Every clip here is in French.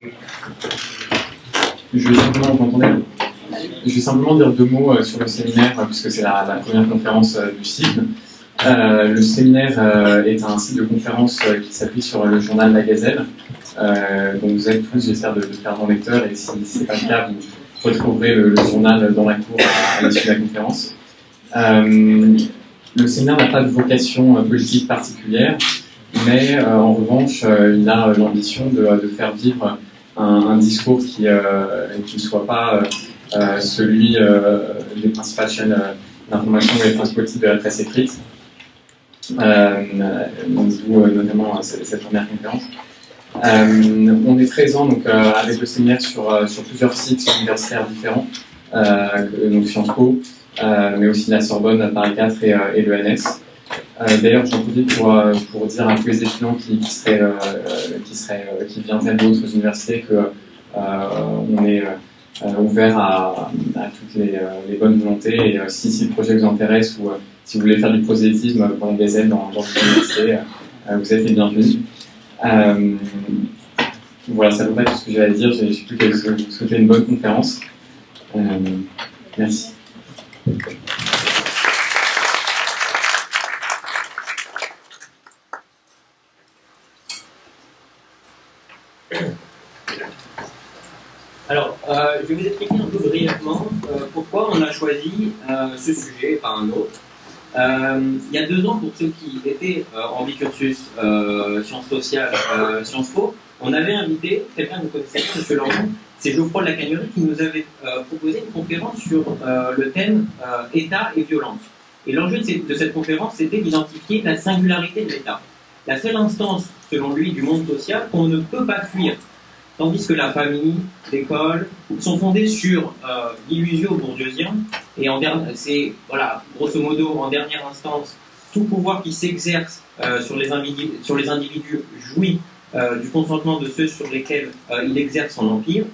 Je vais simplement, vous m'entendez ? Je vais simplement dire deux mots sur le séminaire, puisque c'est la première conférence du cycle. Le séminaire est un site de conférence qui s'appuie sur le journal La Gazelle. Donc vous êtes tous, j'espère, de faire bon lecteur, et si ce n'est pas le cas, vous retrouverez le journal dans la cour à l'issue de la conférence. Le séminaire n'a pas de vocation politique particulière, mais en revanche, il a l'ambition de faire vivre un discours qui ne soit pas celui des principales chaînes d'information et des principaux types de la presse écrite. D'où notamment cette première conférence. On est présent donc, avec le séminaire sur plusieurs sites universitaires différents, donc Sciences Po, mais aussi la Sorbonne, Paris 4 et l'ENS. D'ailleurs, j'en profite pour dire à tous les étudiants qui viendraient d'autres universités qu'on est ouvert à toutes les bonnes volontés, et si le projet vous intéresse, ou si vous voulez faire du prosélytisme pour la Gazelle dans l'université, vous êtes les bienvenus. Voilà, ça ne veut pas tout ce que j'ai à dire. J'ai plus qu'à vous souhaiter une bonne conférence. Merci. Alors, je vais vous expliquer un peu brièvement pourquoi on a choisi ce sujet et pas un autre. Il y a 2 ans, pour ceux qui étaient en bicursus sciences sociales, Sciences Po, on avait invité quelqu'un que vous connaissez, M. Lordon, c'est Geoffroy de la Cagnerie, qui nous avait proposé une conférence sur le thème État et violence. Et l'enjeu de cette conférence, c'était d'identifier la singularité de l'État. La seule instance, selon lui, du monde social qu'on ne peut pas fuir, tandis que la famille, l'école, sont fondées sur l'illusio bourdieusien, et c'est, voilà, grosso modo, en dernière instance, tout pouvoir qui s'exerce sur les individus jouit du consentement de ceux sur lesquels il exerce son empire,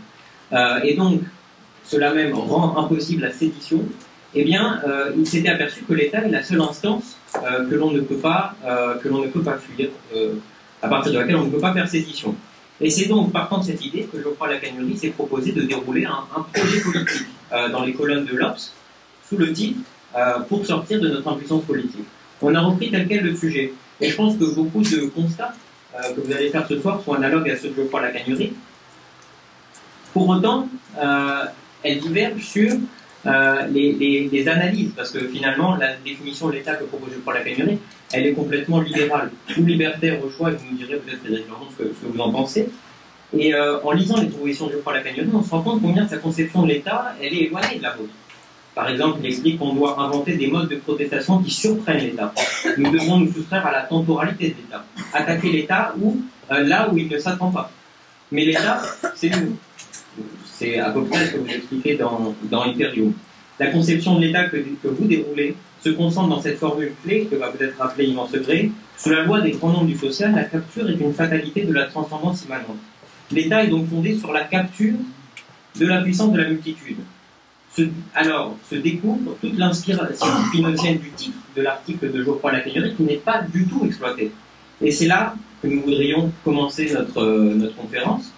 et donc cela même rend impossible la sédition. Eh bien, il s'était aperçu que l'État est la seule instance que l'on ne peut pas fuir, à partir de laquelle on ne peut pas faire sédition. Et c'est donc partant de cette idée que Geoffroy de la Cagnerie s'est proposé de dérouler un projet politique dans les colonnes de l'Obs, sous le titre « Pour sortir de notre impuissance politique ». On a repris tel quel le sujet. Et je pense que beaucoup de constats que vous allez faire ce soir sont analogues à ceux de Geoffroy de la Cagnerie. Pour autant, elles divergent sur les analyses, parce que finalement, la définition de l'État que propose Geoffroy de la Cagnerie, elle est complètement libérale ou libertaire au choix, et vous nous direz peut-être, Frédéric Lordon, ce que vous en pensez. Et en lisant les propositions de Geoffroy de la Cagnerie, on se rend compte combien sa conception de l'État, elle est éloignée de la vôtre. Par exemple, il explique qu'on doit inventer des modes de protestation qui surprennent l'État. Nous devons nous soustraire à la temporalité de l'État. Attaquer l'État là où il ne s'attend pas. Mais l'État, c'est nous. C'est à peu près ce que vous expliquez dans Imperium. La conception de l'État que vous déroulez se concentre dans cette formule clé que va peut-être rappeler Yvan Segré. Sous la loi des grands nombres du social, la capture est une fatalité de la transcendance immanente. L'État est donc fondé sur la capture de la puissance de la multitude. Alors, se découvre toute l'inspiration spinozienne du titre de l'article de Geoffroy de la Cagnerie qui n'est pas du tout exploité. Et c'est là que nous voudrions commencer notre conférence.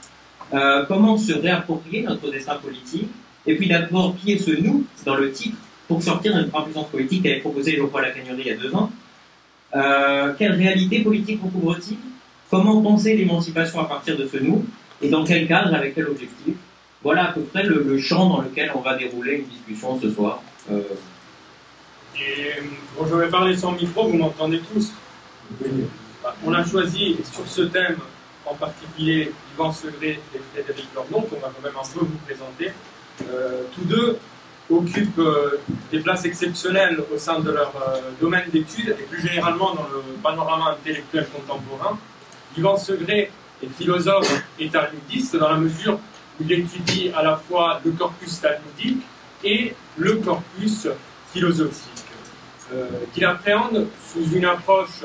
Comment se réapproprier notre destin politique, et puis d'abord qui est ce nous dans le titre pour sortir de notre impuissance politique qu'avait proposé Geoffroy de la Cagnerie il y a 2 ans. Quelle réalité politique recouvre-t-il? Comment penser l'émancipation à partir de ce nous, et dans quel cadre, avec quel objectif? Voilà à peu près le champ dans lequel on va dérouler une discussion ce soir. Bon, je vais parler sans micro, vous m'entendez tous? Oui. On a choisi sur ce thème en particulier Yvan Segré et Frédéric Lordon, qu'on va quand même un peu vous présenter. Tous deux occupent des places exceptionnelles au sein de leur domaine d'études et plus généralement dans le panorama intellectuel contemporain. Yvan Segré est philosophe et talmudiste dans la mesure où il étudie à la fois le corpus talmudique et le corpus philosophique, qu'il appréhende sous une approche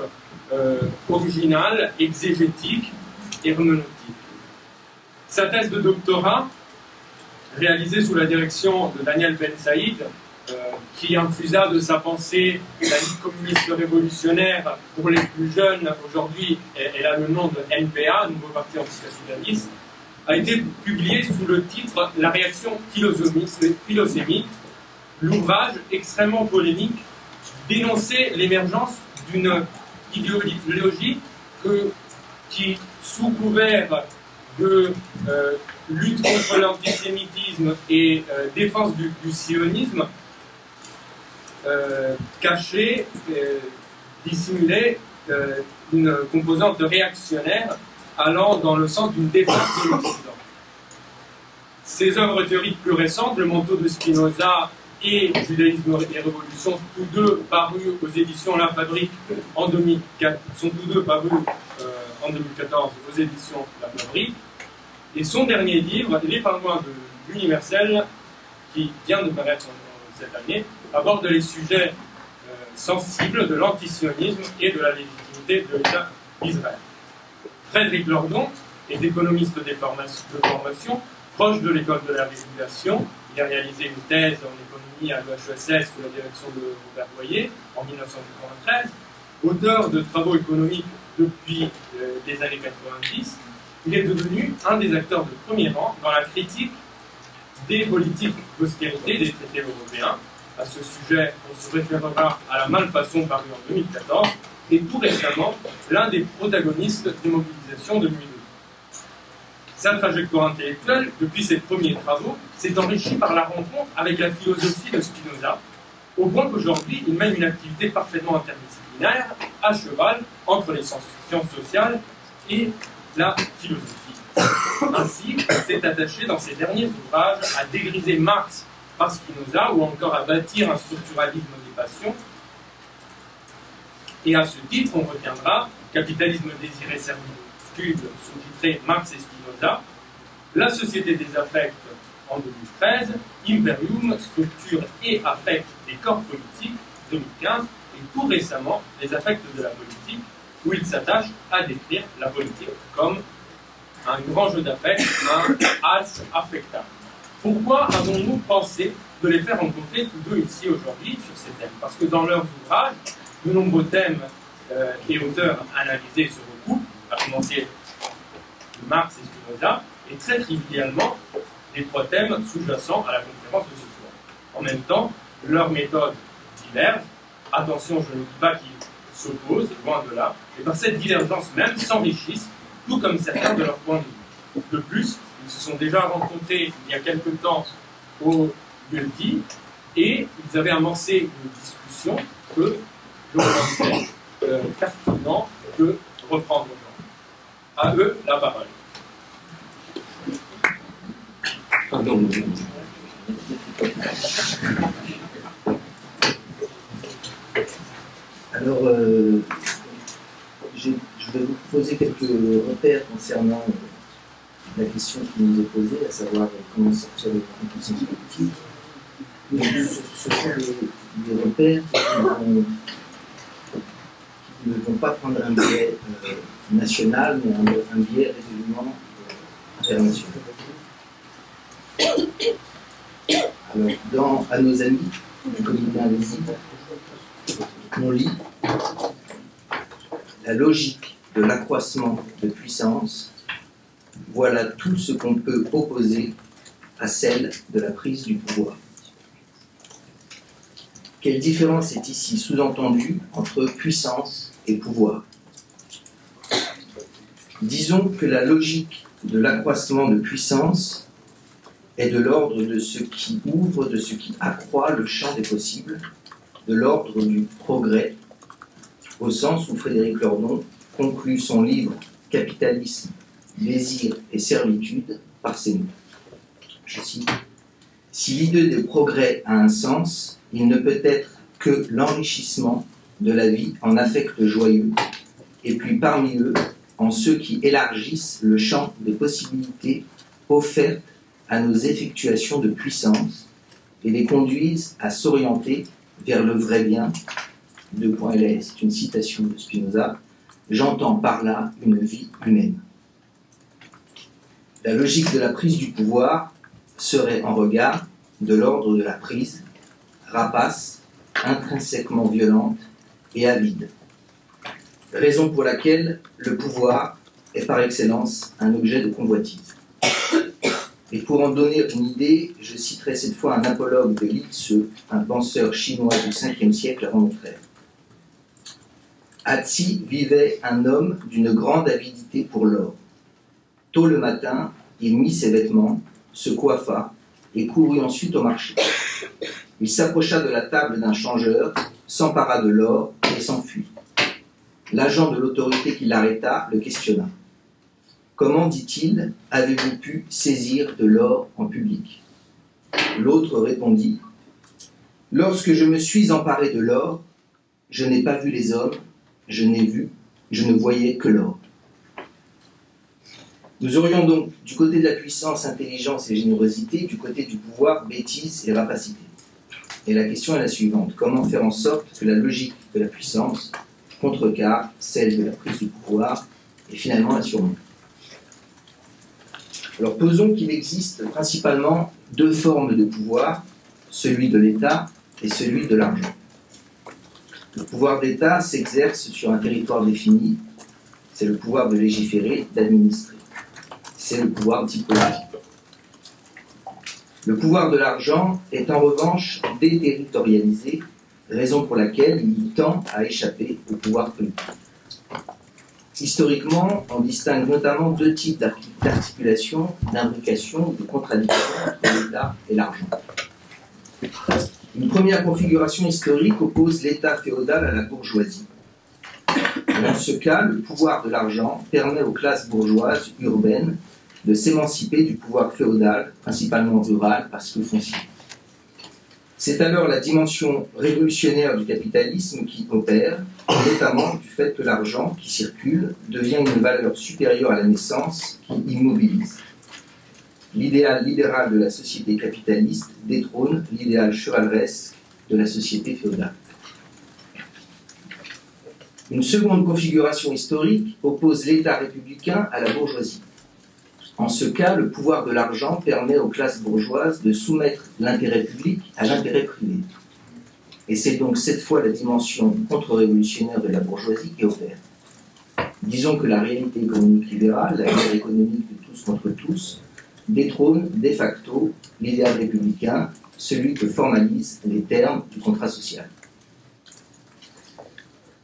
originale, exégétique, herméneutique. Sa thèse de doctorat, réalisée sous la direction de Daniel Ben Saïd, qui infusa de sa pensée la lutte communiste révolutionnaire pour les plus jeunes aujourd'hui, elle a le nom de NPA, Nouveau Parti Anticapitaliste, a été publié sous le titre « La réaction philosémique ». L'ouvrage, extrêmement polémique, dénonçait l'émergence d'une idéologie qui, sous couvert de lutte contre l'antisémitisme et défense du sionisme, cachait, dissimulait une composante réactionnaire allant dans le sens d'une défense de l'Occident. Ses œuvres théoriques plus récentes, Le manteau de Spinoza et Judaïsme et Révolution, tous deux parus aux éditions La Fabrique en 2004, sont tous deux parus en 2014 aux éditions La Fabrique. Et son dernier livre, Les Pingouins de l'Universel, qui vient de paraître cette année, aborde les sujets sensibles de l'antisionisme et de la légitimité de l'État d'Israël. Frédéric Lordon est économiste de formation, proche de l'école de la régulation. Il a réalisé une thèse en économie à l'UHESS sous la direction de Robert Boyer en 1993. Auteur de travaux économiques depuis les années 90, il est devenu un des acteurs de premier rang dans la critique des politiques d'austérité des traités européens. À ce sujet, on se référera à la malfaçon parue en 2014 et tout récemment, l'un des protagonistes des mobilisations de 2012. Sa trajectoire intellectuelle, depuis ses premiers travaux, s'est enrichie par la rencontre avec la philosophie de Spinoza, au point qu'aujourd'hui, il mène une activité parfaitement interdisciplinaire, à cheval entre les sciences sociales et la philosophie. Ainsi, il s'est attaché dans ses derniers ouvrages à dégriser Marx par Spinoza ou encore à bâtir un structuralisme des passions. Et à ce titre, on retiendra Capitalisme, désir et servitude, sous-titré Marx et Spinoza, La société des affects en 2013, Imperium, structure et affects des corps politiques, 2015, et tout récemment, Les affects de la politique, où il s'attache à décrire la politique comme un grand jeu d'affects, un as affecta. Pourquoi avons-nous pensé de les faire rencontrer tous deux ici aujourd'hui sur ces thèmes? Parce que dans leurs ouvrages, de nombreux thèmes et auteurs analysés se recoupent, à commencer de Marx et Spinoza, et très trivialement, les trois thèmes sous-jacents à la conférence de ce soir. En même temps, leurs méthodes divergent. Attention, je ne dis pas qu'ils s'opposent, loin de là, et par cette divergence même s'enrichissent, tout comme certains de leurs points de vue. De plus, ils se sont déjà rencontrés il y a quelque temps au Guilty, et ils avaient amorcé une discussion que je pensais pertinent de reprendre. À eux, la parole. Pardon. Alors, je vais vous poser quelques repères concernant la question qui nous est posée, à savoir comment sortir de la puissance politique. Ce sont des repères qui ne vont pas prendre un biais national, mais un biais résolument international. Alors, à nos amis du comité invisible, on lit la logique de l'accroissement de puissance. Voilà tout ce qu'on peut opposer à celle de la prise du pouvoir. Quelle différence est ici sous-entendue entre puissance et pouvoir? Disons que la logique de l'accroissement de puissance est de l'ordre de ce qui ouvre, de ce qui accroît le champ des possibles, de l'ordre du progrès, au sens où Frédéric Lordon conclut son livre « Capitalisme, désir et servitude » par ces mots. Je cite : « Si l'idée de progrès a un sens, il ne peut être que l'enrichissement de la vie en affects joyeux, et puis parmi eux, en ceux qui élargissent le champ des possibilités offertes à nos effectuations de puissance et les conduisent à s'orienter vers le vrai bien. » C'est une citation de Spinoza. J'entends par là une vie humaine. La logique de la prise du pouvoir serait en regard de l'ordre de la prise, rapace, intrinsèquement violente et avide. Raison pour laquelle le pouvoir est par excellence un objet de convoitise. Et pour en donner une idée, je citerai cette fois un apologue de Li-Tzu, un penseur chinois du 5e siècle avant notre ère. À Tzi vivait un homme d'une grande avidité pour l'or. Tôt le matin, il mit ses vêtements, se coiffa et courut ensuite au marché. Il s'approcha de la table d'un changeur, s'empara de l'or et s'enfuit. L'agent de l'autorité qui l'arrêta le questionna. « Comment, dit-il, avez-vous pu saisir de l'or en public ?» L'autre répondit « Lorsque je me suis emparé de l'or, je n'ai pas vu les hommes, je ne voyais que l'or. » Nous aurions donc, du côté de la puissance, intelligence et générosité, du côté du pouvoir, bêtise et rapacité. Et la question est la suivante. Comment faire en sorte que la logique de la puissance contrecarre celle de la prise du pouvoir et finalement la surmonte? Alors posons qu'il existe principalement deux formes de pouvoir, celui de l'État et celui de l'argent. Le pouvoir d'État s'exerce sur un territoire défini, c'est le pouvoir de légiférer, d'administrer. C'est le pouvoir dit politique. Le pouvoir de l'argent est en revanche déterritorialisé, raison pour laquelle il tend à échapper au pouvoir politique. Historiquement, on distingue notamment deux types d'articulation, d'imbrication ou de contradiction entre l'État et l'argent. Une première configuration historique oppose l'État féodal à la bourgeoisie. Dans ce cas, le pouvoir de l'argent permet aux classes bourgeoises urbaines de s'émanciper du pouvoir féodal, principalement rural, parce que foncier. C'est alors la dimension révolutionnaire du capitalisme qui opère, notamment du fait que l'argent qui circule devient une valeur supérieure à la naissance qui immobilise. L'idéal libéral de la société capitaliste détrône l'idéal chevaleresque de la société féodale. Une seconde configuration historique oppose l'État républicain à la bourgeoisie. En ce cas, le pouvoir de l'argent permet aux classes bourgeoises de soumettre l'intérêt public à l'intérêt privé. Et c'est donc cette fois la dimension contre-révolutionnaire de la bourgeoisie qui opère. Disons que la réalité économique libérale, la guerre économique de tous contre tous, détrône de facto l'idéal républicain, celui que formalisent les termes du contrat social.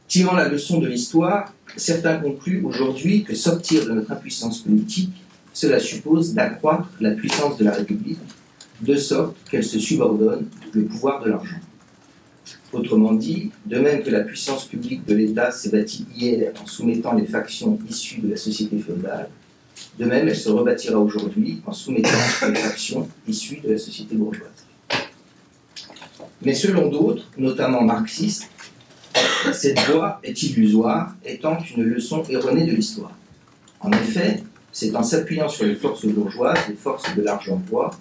Tirant la leçon de l'histoire, certains concluent aujourd'hui que sortir de notre impuissance politique, cela suppose d'accroître la puissance de la République, de sorte qu'elle se subordonne au pouvoir de l'argent. Autrement dit, de même que la puissance publique de l'État s'est bâtie hier en soumettant les factions issues de la société féodale, de même elle se rebâtira aujourd'hui en soumettant les factions issues de la société bourgeoise. Mais selon d'autres, notamment marxistes, cette voie est illusoire, étant une leçon erronée de l'histoire. En effet, c'est en s'appuyant sur les forces bourgeoises, les forces de l'argent-poids,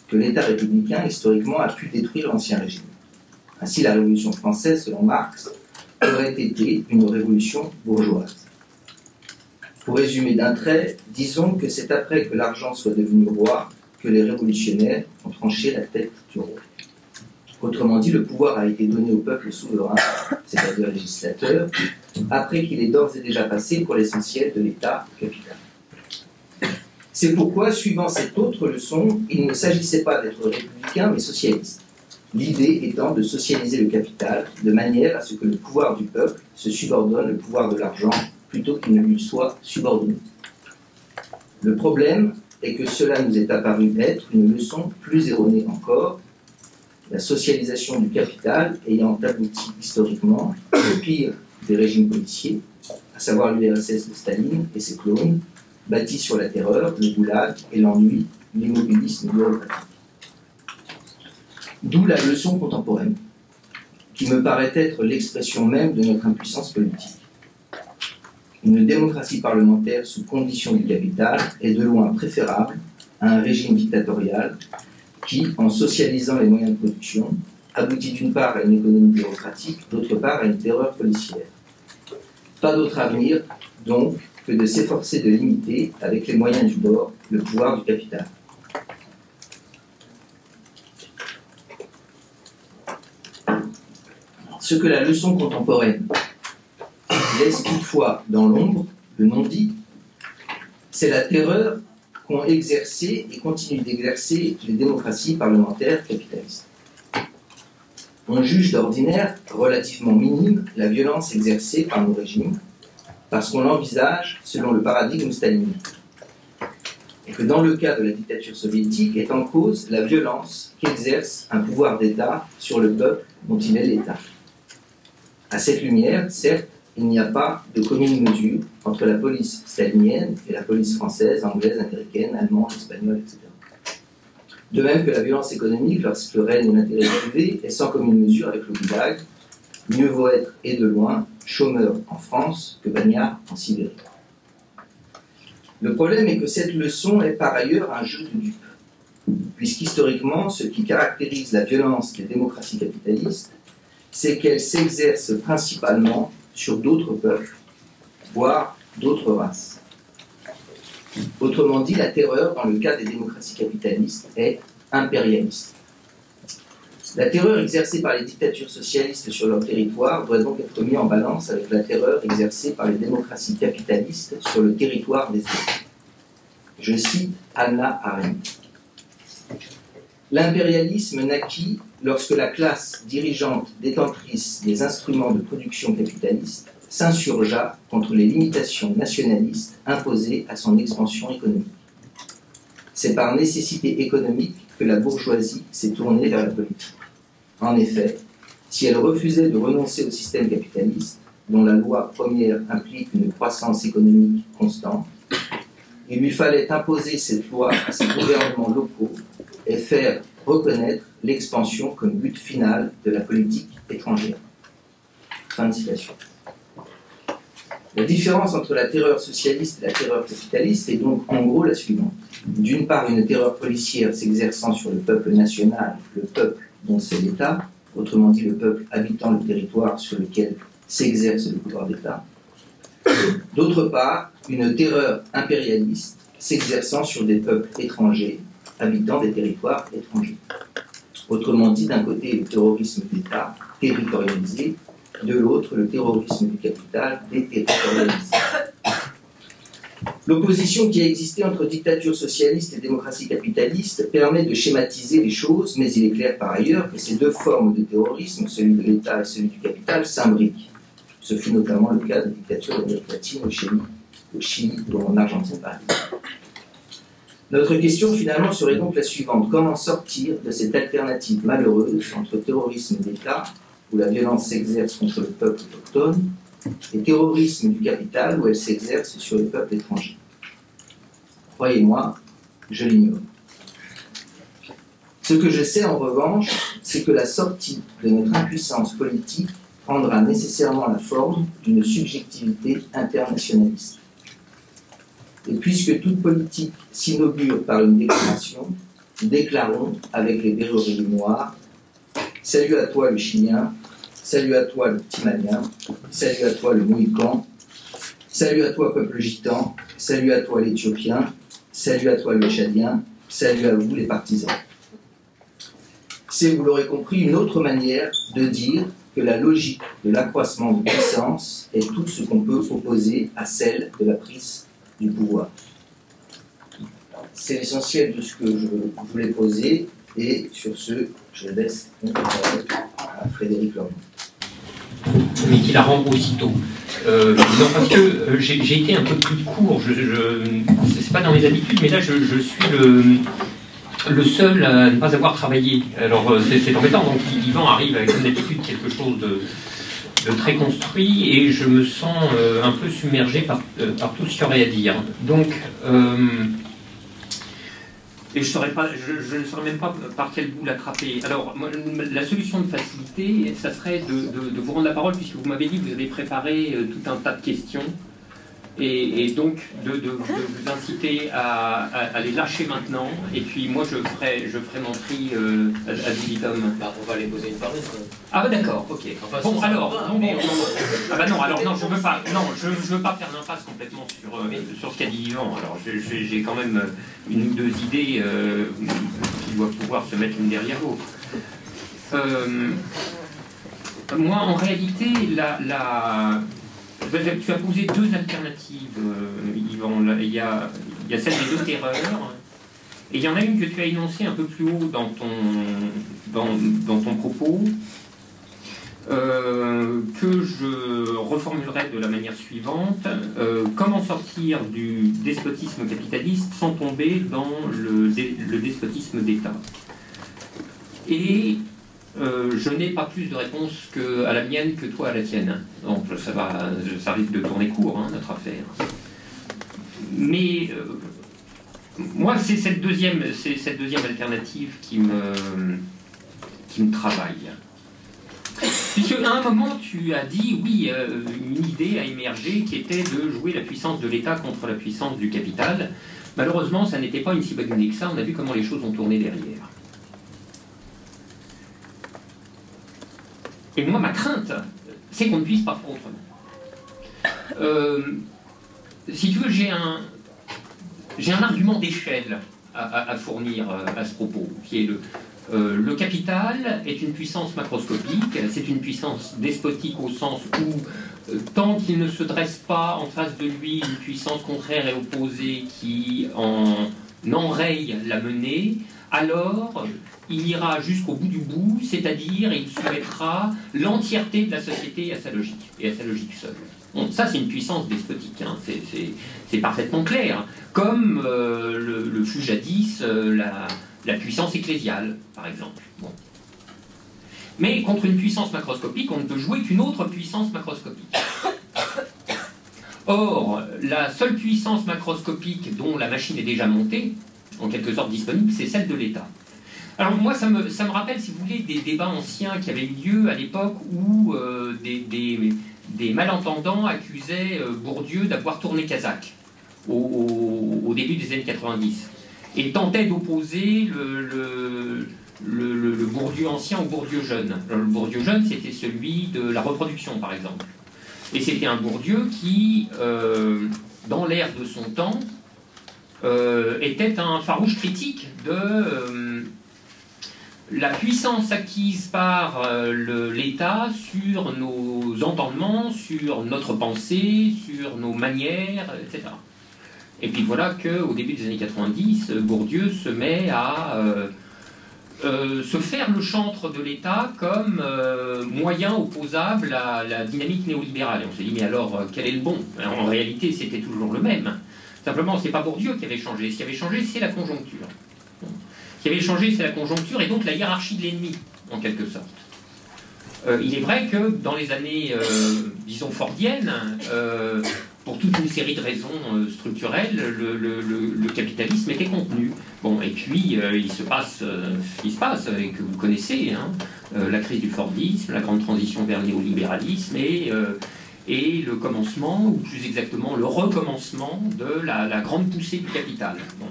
que l'État républicain, historiquement, a pu détruire l'Ancien Régime. Ainsi, la Révolution française, selon Marx, aurait été une révolution bourgeoise. Pour résumer d'un trait, disons que c'est après que l'argent soit devenu roi que les révolutionnaires ont tranché la tête du roi. Autrement dit, le pouvoir a été donné au peuple souverain, c'est-à-dire législateur, après qu'il est d'ores et déjà passé pour l'essentiel de l'État capital. C'est pourquoi, suivant cette autre leçon, il ne s'agissait pas d'être républicain, mais socialiste. L'idée étant de socialiser le capital de manière à ce que le pouvoir du peuple se subordonne au pouvoir de l'argent plutôt qu'il ne lui soit subordonné. Le problème est que cela nous est apparu être une leçon plus erronée encore, la socialisation du capital ayant abouti historiquement au pire des régimes policiers, à savoir l'URSS de Staline et ses clones, bâtis sur la terreur, le goulag et l'ennui, l'immobilisme bureaucratique. D'où la leçon contemporaine, qui me paraît être l'expression même de notre impuissance politique. Une démocratie parlementaire sous condition du capital est de loin préférable à un régime dictatorial qui, en socialisant les moyens de production, aboutit d'une part à une économie bureaucratique, d'autre part à une terreur policière. Pas d'autre avenir, donc, que de s'efforcer de limiter, avec les moyens du bord, le pouvoir du capital. Ce que la leçon contemporaine laisse toutefois dans l'ombre, le non-dit, c'est la terreur qu'ont exercé et continuent d'exercer les démocraties parlementaires capitalistes. On juge d'ordinaire relativement minime la violence exercée par nos régimes, parce qu'on l'envisage selon le paradigme stalinien. Et que dans le cas de la dictature soviétique est en cause la violence qu'exerce un pouvoir d'État sur le peuple dont il est l'État. À cette lumière, certes, il n'y a pas de commune mesure entre la police stalinienne et la police française, anglaise, américaine, allemande, espagnole, etc. De même que la violence économique, lorsque règne l'intérêt privé, est sans commune mesure avec le goulag. Mieux vaut être, et de loin, chômeur en France que bagnard en Sibérie. Le problème est que cette leçon est par ailleurs un jeu de dupes, puisqu'historiquement, ce qui caractérise la violence des démocraties capitalistes, c'est qu'elles s'exercent principalement sur d'autres peuples, voire d'autres races. Autrement dit, la terreur, dans le cas des démocraties capitalistes, est impérialiste. La terreur exercée par les dictatures socialistes sur leur territoire doit donc être mise en balance avec la terreur exercée par les démocraties capitalistes sur le territoire des autres. Je cite Hannah Arendt. L'impérialisme naquit lorsque la classe dirigeante détentrice des instruments de production capitaliste s'insurgea contre les limitations nationalistes imposées à son expansion économique. C'est par nécessité économique que la bourgeoisie s'est tournée vers la politique. En effet, si elle refusait de renoncer au système capitaliste, dont la loi première implique une croissance économique constante, il lui fallait imposer cette loi à ses gouvernements locaux et faire reconnaître l'expansion comme but final de la politique étrangère. Fin de citation. La différence entre la terreur socialiste et la terreur capitaliste est donc en gros la suivante. D'une part, une terreur policière s'exerçant sur le peuple national, le peuple dont c'est l'État, autrement dit le peuple habitant le territoire sur lequel s'exerce le pouvoir d'État. D'autre part, une terreur impérialiste s'exerçant sur des peuples étrangers, habitant des territoires étrangers. Autrement dit, d'un côté, le terrorisme d'État territorialisé, de l'autre, le terrorisme du capital déterritorialisé. L'opposition qui a existé entre dictature socialiste et démocratie capitaliste permet de schématiser les choses, mais il est clair par ailleurs que ces deux formes de terrorisme, celui de l'État et celui du capital, s'imbriquent. Ce fut notamment le cas des dictatures d'Amérique latine au Chili ou en Argentine par exemple. Notre question finalement serait donc la suivante. Comment sortir de cette alternative malheureuse entre terrorisme d'État, où la violence s'exerce contre le peuple autochtone, et terrorisme du capital, où elle s'exerce sur le peuple étranger? Croyez-moi, je l'ignore. Ce que je sais en revanche, c'est que la sortie de notre impuissance politique prendra nécessairement la forme d'une subjectivité internationaliste. Et puisque toute politique s'inaugure par une déclaration, déclarons avec les verreries noires: salut à toi le Chilien, salut à toi le petit Malien, salut à toi le Mohican, salut à toi peuple gitan, salut à toi l'Éthiopien, salut à toi le Tchadien, salut à vous les partisans. C'est, vous l'aurez compris, une autre manière de dire que la logique de l'accroissement de puissance est tout ce qu'on peut opposer à celle de la prise du pouvoir. C'est l'essentiel de ce que je voulais poser, et sur ce, je laisse la parole à Frédéric Lorient. Mais qui la rend aussitôt. Non, parce que j'ai été un peu plus court, c'est pas dans mes habitudes, mais là je suis le seul à ne pas avoir travaillé. Alors c'est embêtant, donc Yvan arrive avec comme d'habitude quelque chose de très construit, et je me sens un peu submergé par tout ce qu'il y aurait à dire. Donc, et je ne saurais même pas par quel bout l'attraper. Alors, moi, la solution de facilité, ça serait de vous rendre la parole, puisque vous m'avez dit que vous avez préparé tout un tas de questions, et donc de vous inciter à les lâcher maintenant, et puis moi je ferai mon tri à Digitom. On va les poser une par une. Ah bah d'accord, ok. Enfin, bon alors, non. Ah bah non, alors non, je veux pas faire l'impasse complètement sur ce qu'a dit Yvan. Alors j'ai quand même une ou deux idées qui doivent pouvoir se mettre l'une derrière l'autre. Moi, en réalité, tu as posé deux alternatives, Yvan. Il y a Il y a celle des deux terreurs, et il y en a une que tu as énoncée un peu plus haut dans ton propos, que je reformulerai de la manière suivante. Comment sortir du despotisme capitaliste sans tomber dans le despotisme d'État? Et je n'ai pas plus de réponse à la mienne que toi à la tienne. Donc ça risque de tourner court, hein, notre affaire. Mais moi, c'est cette deuxième alternative qui me travaille. Puisque à un moment, tu as dit, oui, une idée a émergé qui était de jouer la puissance de l'État contre la puissance du capital. Malheureusement, ça n'était pas une si bonne idée que ça. On a vu comment les choses ont tourné derrière. Et moi, ma crainte, c'est qu'on ne puisse pas faire autrement. Si tu veux, j'ai un argument d'échelle à fournir à ce propos, qui est le capital est une puissance macroscopique, c'est une puissance despotique au sens où, tant qu'il ne se dresse pas en face de lui une puissance contraire et opposée qui en enraye la menée, alors il ira jusqu'au bout du bout, c'est-à-dire il soumettra l'entièreté de la société à sa logique, et à sa logique seule. Bon, ça, c'est une puissance despotique, hein. C'est parfaitement clair. Comme le fut jadis la puissance ecclésiale, par exemple. Bon. Mais contre une puissance macroscopique, on ne peut jouer qu'une autre puissance macroscopique. Or, la seule puissance macroscopique dont la machine est déjà montée, en quelque sorte disponible, c'est celle de l'État. Alors moi, ça me rappelle, si vous voulez, des débats anciens qui avaient eu lieu à l'époque où des malentendants accusaient Bourdieu d'avoir tourné kazakh au début des années 90 et tentaient d'opposer le Bourdieu ancien au Bourdieu jeune. Alors, le Bourdieu jeune, c'était celui de la reproduction, par exemple. Et c'était un Bourdieu qui, dans l'ère de son temps, était un farouche critique de la puissance acquise par l'État sur nos entendements, sur notre pensée, sur nos manières, etc. Et puis voilà qu'au début des années 90, Bourdieu se met à se faire le chantre de l'État comme moyen opposable à la dynamique néolibérale. Et on s'est dit, mais alors, quel est le bon? En réalité, c'était toujours le même. Simplement, ce n'est pas Bourdieu qui avait changé. Ce qui avait changé, c'est la conjoncture. Ce qui avait changé, c'est la conjoncture et donc la hiérarchie de l'ennemi, en quelque sorte. Il est vrai que dans les années, disons, fordiennes, pour toute une série de raisons structurelles, le capitalisme était contenu. Bon, et puis, il se passe ce qui se passe, et que vous connaissez, hein, la crise du Fordisme, la grande transition vers le néolibéralisme, et le commencement, ou plus exactement le recommencement de la grande poussée du capital. Bon.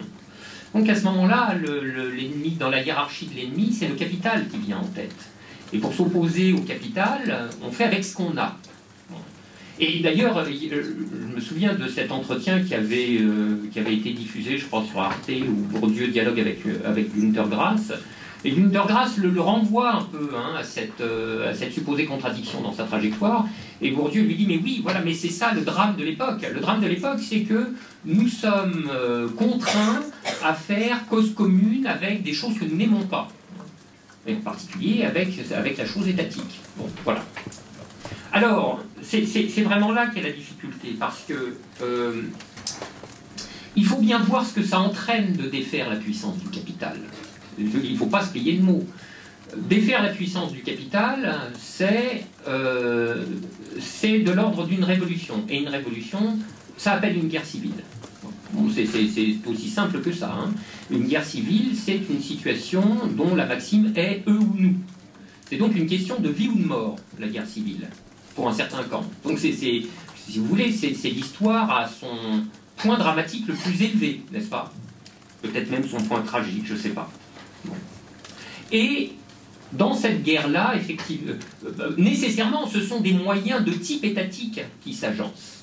Donc à ce moment-là, l'ennemi, dans la hiérarchie de l'ennemi, c'est le capital qui vient en tête. Et pour s'opposer au capital, on fait avec ce qu'on a. Bon. Et d'ailleurs, je me souviens de cet entretien qui avait été diffusé, je crois, sur Arte, où Bourdieu dialogue avec Günter Grass. Et Günter Grass le renvoie un peu, hein, à cette supposée contradiction dans sa trajectoire. Et Bourdieu lui dit, mais oui, voilà, mais c'est ça le drame de l'époque. Le drame de l'époque, c'est que nous sommes contraints à faire cause commune avec des choses que nous n'aimons pas. Et en particulier avec la chose étatique. Bon, voilà. Alors, c'est vraiment là qu'est la difficulté, parce que il faut bien voir ce que ça entraîne de défaire la puissance du capital. Il ne faut pas se payer de mots. Défaire la puissance du capital, c'est de l'ordre d'une révolution. Et une révolution, ça appelle une guerre civile. Bon, c'est aussi simple que ça. Hein. Une guerre civile, c'est une situation dont la maxime est eux ou nous. C'est donc une question de vie ou de mort, la guerre civile, pour un certain camp. Donc, si vous voulez, c'est l'histoire à son point dramatique le plus élevé, n'est-ce pas? Peut-être même son point tragique, je ne sais pas. Bon. Et dans cette guerre-là, effectivement, nécessairement, ce sont des moyens de type étatique qui s'agencent.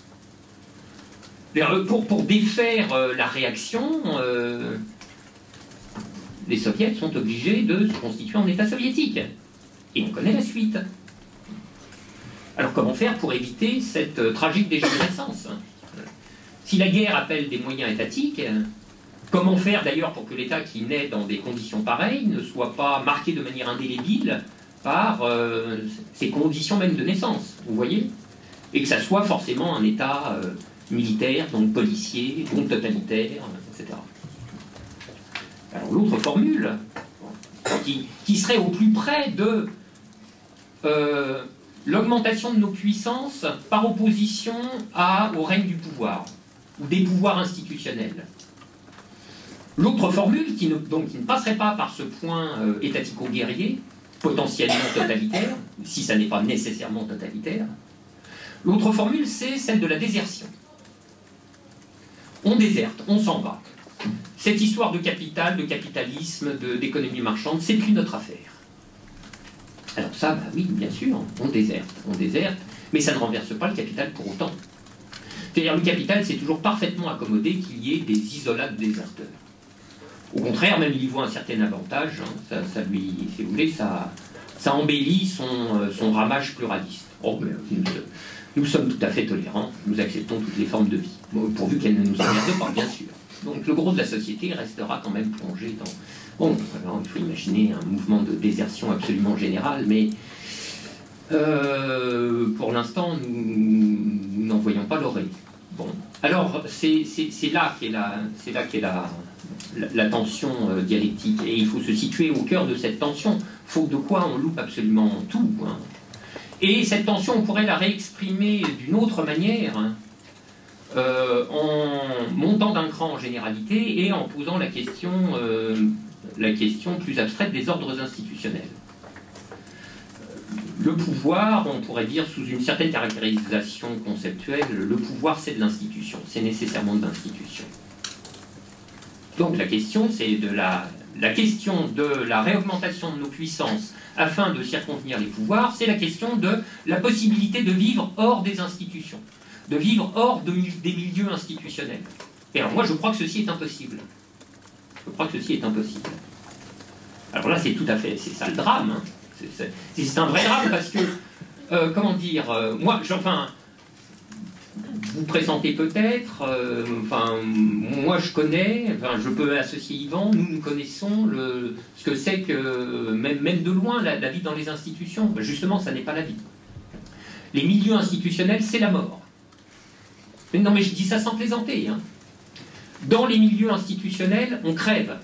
Pour défaire la réaction, les soviets sont obligés de se constituer en État soviétique. Et on connaît la suite. Alors comment faire pour éviter cette tragique dégénérescence? Si la guerre appelle des moyens étatiques, comment faire d'ailleurs pour que l'État qui naît dans des conditions pareilles ne soit pas marqué de manière indélébile par ses conditions même de naissance, vous voyez? Et que ça soit forcément un État militaire, donc policier, donc totalitaire, etc. Alors l'autre formule, qui serait au plus près de l'augmentation de nos puissances par opposition au règne du pouvoir, ou des pouvoirs institutionnels. L'autre formule, qui ne passerait pas par ce point étatico-guerrier, potentiellement totalitaire, si ça n'est pas nécessairement totalitaire, l'autre formule, c'est celle de la désertion. On déserte, on s'en va. Cette histoire de capital, de capitalisme, d'économie marchande, c'est plus notre affaire. Alors ça, bah oui, bien sûr, on déserte, mais ça ne renverse pas le capital pour autant. C'est-à-dire le capital, c'est toujours parfaitement accommodé qu'il y ait des isolats de déserteurs. Au contraire, même il y voit un certain avantage, hein, ça lui, si vous voulez, ça embellit son ramage pluraliste. Oh, mais nous sommes tout à fait tolérants, nous acceptons toutes les formes de vie, pourvu qu'elles ne nous emmerdent pas, bien sûr. Donc le gros de la société restera quand même plongé dans... Bon, alors, il faut imaginer un mouvement de désertion absolument général, mais pour l'instant, nous n'en voyons pas l'oreille. Bon, alors c'est là qu'est la tension dialectique, et il faut se situer au cœur de cette tension, faute de quoi on loupe absolument tout. Hein. Et cette tension, on pourrait la réexprimer d'une autre manière, hein, en montant d'un cran en généralité et en posant la question plus abstraite des ordres institutionnels. Le pouvoir, on pourrait dire sous une certaine caractérisation conceptuelle, le pouvoir c'est de l'institution, c'est nécessairement de l'institution. Donc la question c'est la question de la réaugmentation de nos puissances afin de circonvenir les pouvoirs, c'est la question de la possibilité de vivre hors des institutions, de vivre hors des milieux institutionnels. Et alors moi je crois que ceci est impossible. Je crois que ceci est impossible. Alors là c'est tout à fait, c'est ça le drame, hein. C'est un vrai drame parce que, comment dire, moi vous pressentez peut-être, moi je connais, je peux associer Yvan, nous connaissons ce que c'est que, même de loin, la vie dans les institutions. Justement, ça n'est pas la vie. Les milieux institutionnels, c'est la mort. Mais non, mais je dis ça sans plaisanter. Hein. Dans les milieux institutionnels, on crève.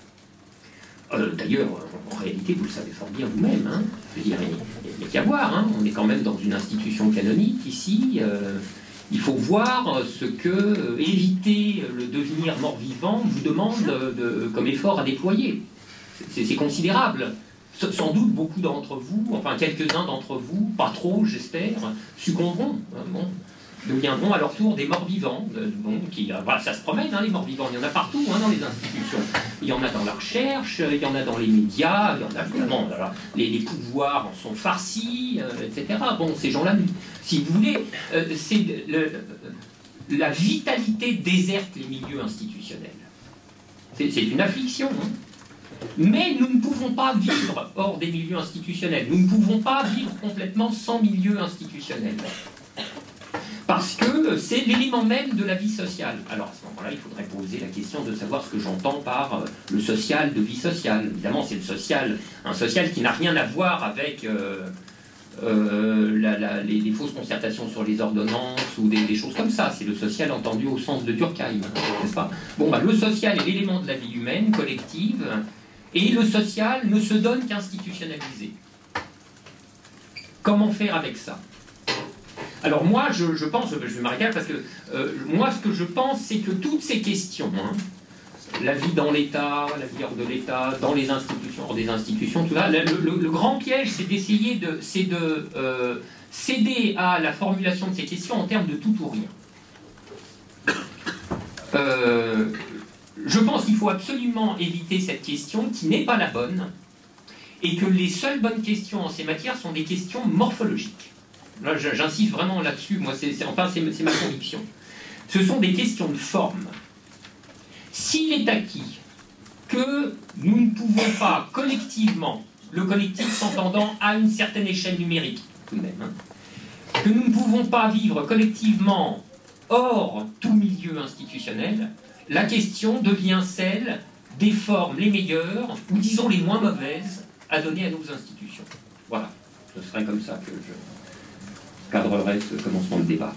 D'ailleurs, en réalité, vous le savez fort bien vous-même. Hein. Je veux dire, il n'y a qu'à voir. Hein. On est quand même dans une institution canonique ici. Il faut voir ce que éviter le devenir mort-vivant vous demande comme effort à déployer. C'est considérable. Sans doute beaucoup d'entre vous, enfin quelques-uns d'entre vous, pas trop j'espère, succomberont, deviendront à leur tour des morts-vivants. Voilà, ça se promène, hein, les morts-vivants, il y en a partout hein, dans les institutions. Il y en a dans la recherche, il y en a dans les médias, il y en a évidemment, les pouvoirs en sont farcis, etc. Bon, ces gens-là, si vous voulez, la vitalité déserte les milieux institutionnels. C'est une affliction. Hein. Mais nous ne pouvons pas vivre hors des milieux institutionnels. Nous ne pouvons pas vivre complètement sans milieu institutionnel. Parce que c'est l'élément même de la vie sociale. Alors à ce moment-là, il faudrait poser la question de savoir ce que j'entends par le social de vie sociale. Évidemment, c'est le social, un social qui n'a rien à voir avec les fausses concertations sur les ordonnances ou des choses comme ça. C'est le social entendu au sens de Durkheim, n'est-ce pas? Bon, le social est l'élément de la vie humaine, collective, et le social ne se donne qu'institutionnalisé. Comment faire avec ça? Alors moi, je pense, je vais m'arrêter là parce que moi, ce que je pense, c'est que toutes ces questions, hein, la vie dans l'État, la vie hors de l'État, dans les institutions, hors des institutions, tout ça, le grand piège, c'est d'essayer de céder à la formulation de ces questions en termes de tout ou rien. Je pense qu'il faut absolument éviter cette question qui n'est pas la bonne et que les seules bonnes questions en ces matières sont des questions morphologiques. Là, j'insiste vraiment là-dessus, moi, c'est ma conviction. Ce sont des questions de forme. S'il est acquis que nous ne pouvons pas collectivement, le collectif s'entendant à une certaine échelle numérique, tout de même, hein, que nous ne pouvons pas vivre collectivement hors tout milieu institutionnel, la question devient celle des formes les meilleures, ou disons les moins mauvaises, à donner à nos institutions. Voilà, ce serait comme ça que je cadrerais ce commencement de débat.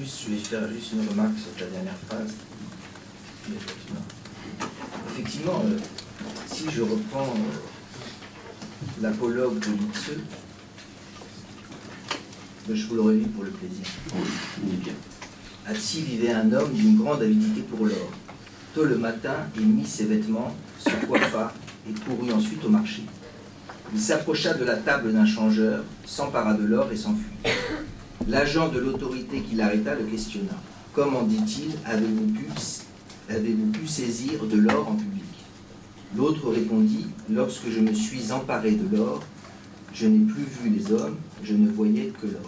Je vais faire juste une remarque sur ta dernière phrase. Effectivement, si je reprends l'apologue de Nietzsche, je vous le relis pour le plaisir. Oui, bien. Ainsi vivait un homme d'une grande avidité pour l'or. Tôt le matin, il mit ses vêtements, se coiffa et courut ensuite au marché. Il s'approcha de la table d'un changeur, s'empara de l'or et s'enfuit. L'agent de l'autorité qui l'arrêta le questionna. « Comment, dit-il, avez-vous pu saisir de l'or en public ?» L'autre répondit, « Lorsque je me suis emparé de l'or, je n'ai plus vu les hommes, je ne voyais que l'or. »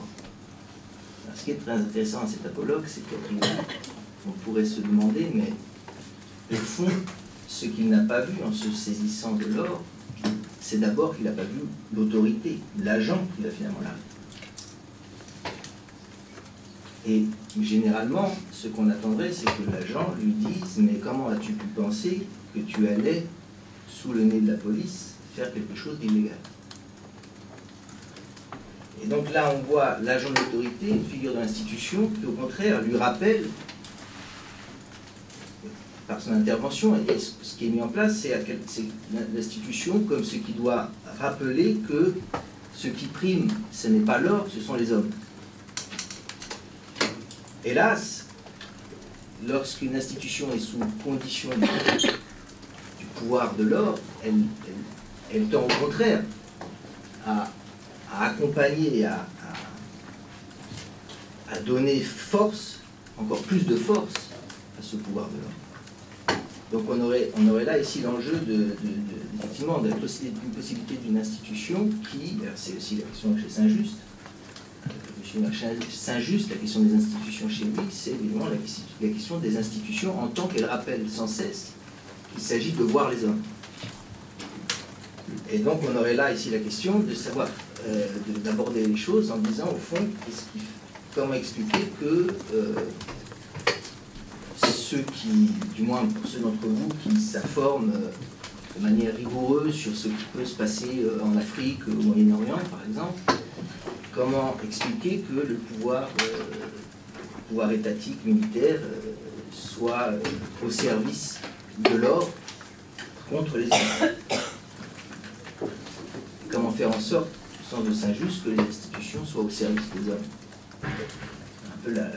Ce qui est très intéressant à cet apologue, c'est qu'on pourrait se demander, mais au fond, ce qu'il n'a pas vu en se saisissant de l'or, c'est d'abord qu'il n'a pas vu l'autorité, l'agent qui va finalement l'arrêter. Et généralement, ce qu'on attendrait, c'est que l'agent lui dise « Mais comment as-tu pu penser que tu allais, sous le nez de la police, faire quelque chose d'illégal ?» Et donc là, on voit l'agent de l'autorité, une figure de l'institution, qui au contraire lui rappelle, par son intervention, et ce qui est mis en place, c'est l'institution comme ce qui doit rappeler que ce qui prime, ce n'est pas l'or, ce sont les hommes. Hélas, lorsqu'une institution est sous condition du pouvoir de l'or, elle tend au contraire à accompagner, à donner force, encore plus de force à ce pouvoir de l'or. Donc on aurait là ici l'enjeu effectivement d'une possibilité d'une institution qui, c'est aussi la question chez Saint-Just, la question des institutions chez lui, c'est évidemment la question des institutions en tant qu'elle rappelle sans cesse qu'il s'agit de voir les hommes. Et donc on aurait là ici la question de savoir, d'aborder les choses en disant au fond, comment expliquer que ceux qui, du moins pour ceux d'entre vous qui s'informent de manière rigoureuse sur ce qui peut se passer en Afrique, au Moyen-Orient par exemple, comment expliquer que le pouvoir étatique, militaire, soit au service de l'or contre les hommes? Comment faire en sorte, au sens de Saint-Just, que les institutions soient au service des hommes? C'est un peu la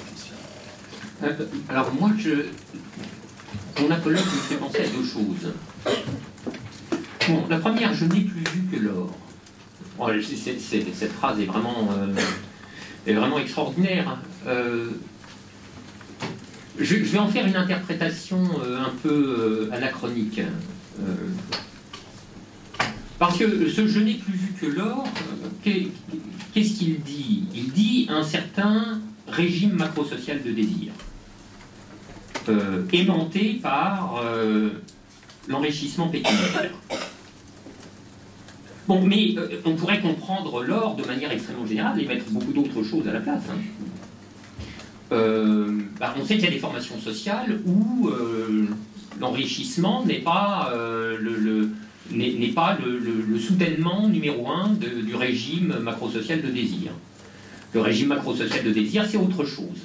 question. Alors moi, mon apologue me fait penser à deux choses. Bon, la première, je n'ai plus vu que l'or. Bon, cette phrase est vraiment extraordinaire. Je vais en faire une interprétation un peu anachronique. Parce que ce « je n'ai plus vu que l'or », qu'est-ce qu'il dit? Il dit un certain régime macrosocial de désir, aimanté par l'enrichissement pécuniaire. Bon, mais on pourrait comprendre l'or de manière extrêmement générale et mettre beaucoup d'autres choses à la place. On sait qu'il y a des formations sociales où l'enrichissement n'est pas le soutènement numéro un du régime macrosocial de désir. Le régime macrosocial de désir, c'est autre chose.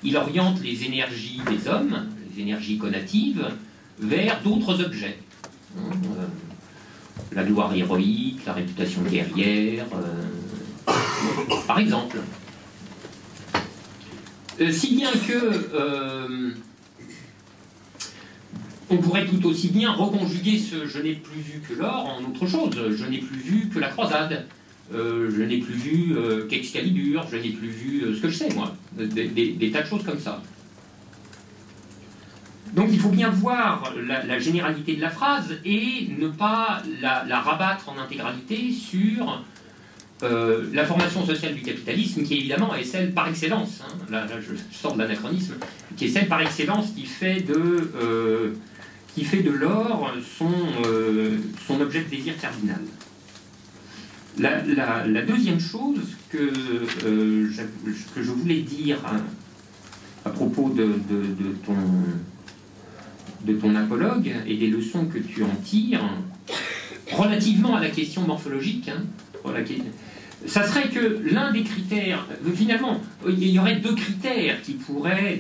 Il oriente les énergies des hommes, les énergies conatives, vers d'autres objets. La gloire héroïque, la réputation guerrière, par exemple. Si bien que on pourrait tout aussi bien reconjuguer ce « je n'ai plus vu que l'or » en autre chose. Je n'ai plus vu que la croisade. Je n'ai plus vu qu'Excalibur. Je n'ai plus vu ce que je sais, moi. Des tas de choses comme ça. Donc il faut bien voir la généralité de la phrase et ne pas la rabattre en intégralité sur la formation sociale du capitalisme, qui évidemment est celle par excellence, là je sors de l'anachronisme, qui est celle par excellence qui fait de l'or son objet de désir cardinal. La deuxième chose que je voulais dire à propos de ton apologue et des leçons que tu en tires, relativement à la question morphologique, ça serait que l'un des critères, finalement, il y aurait deux critères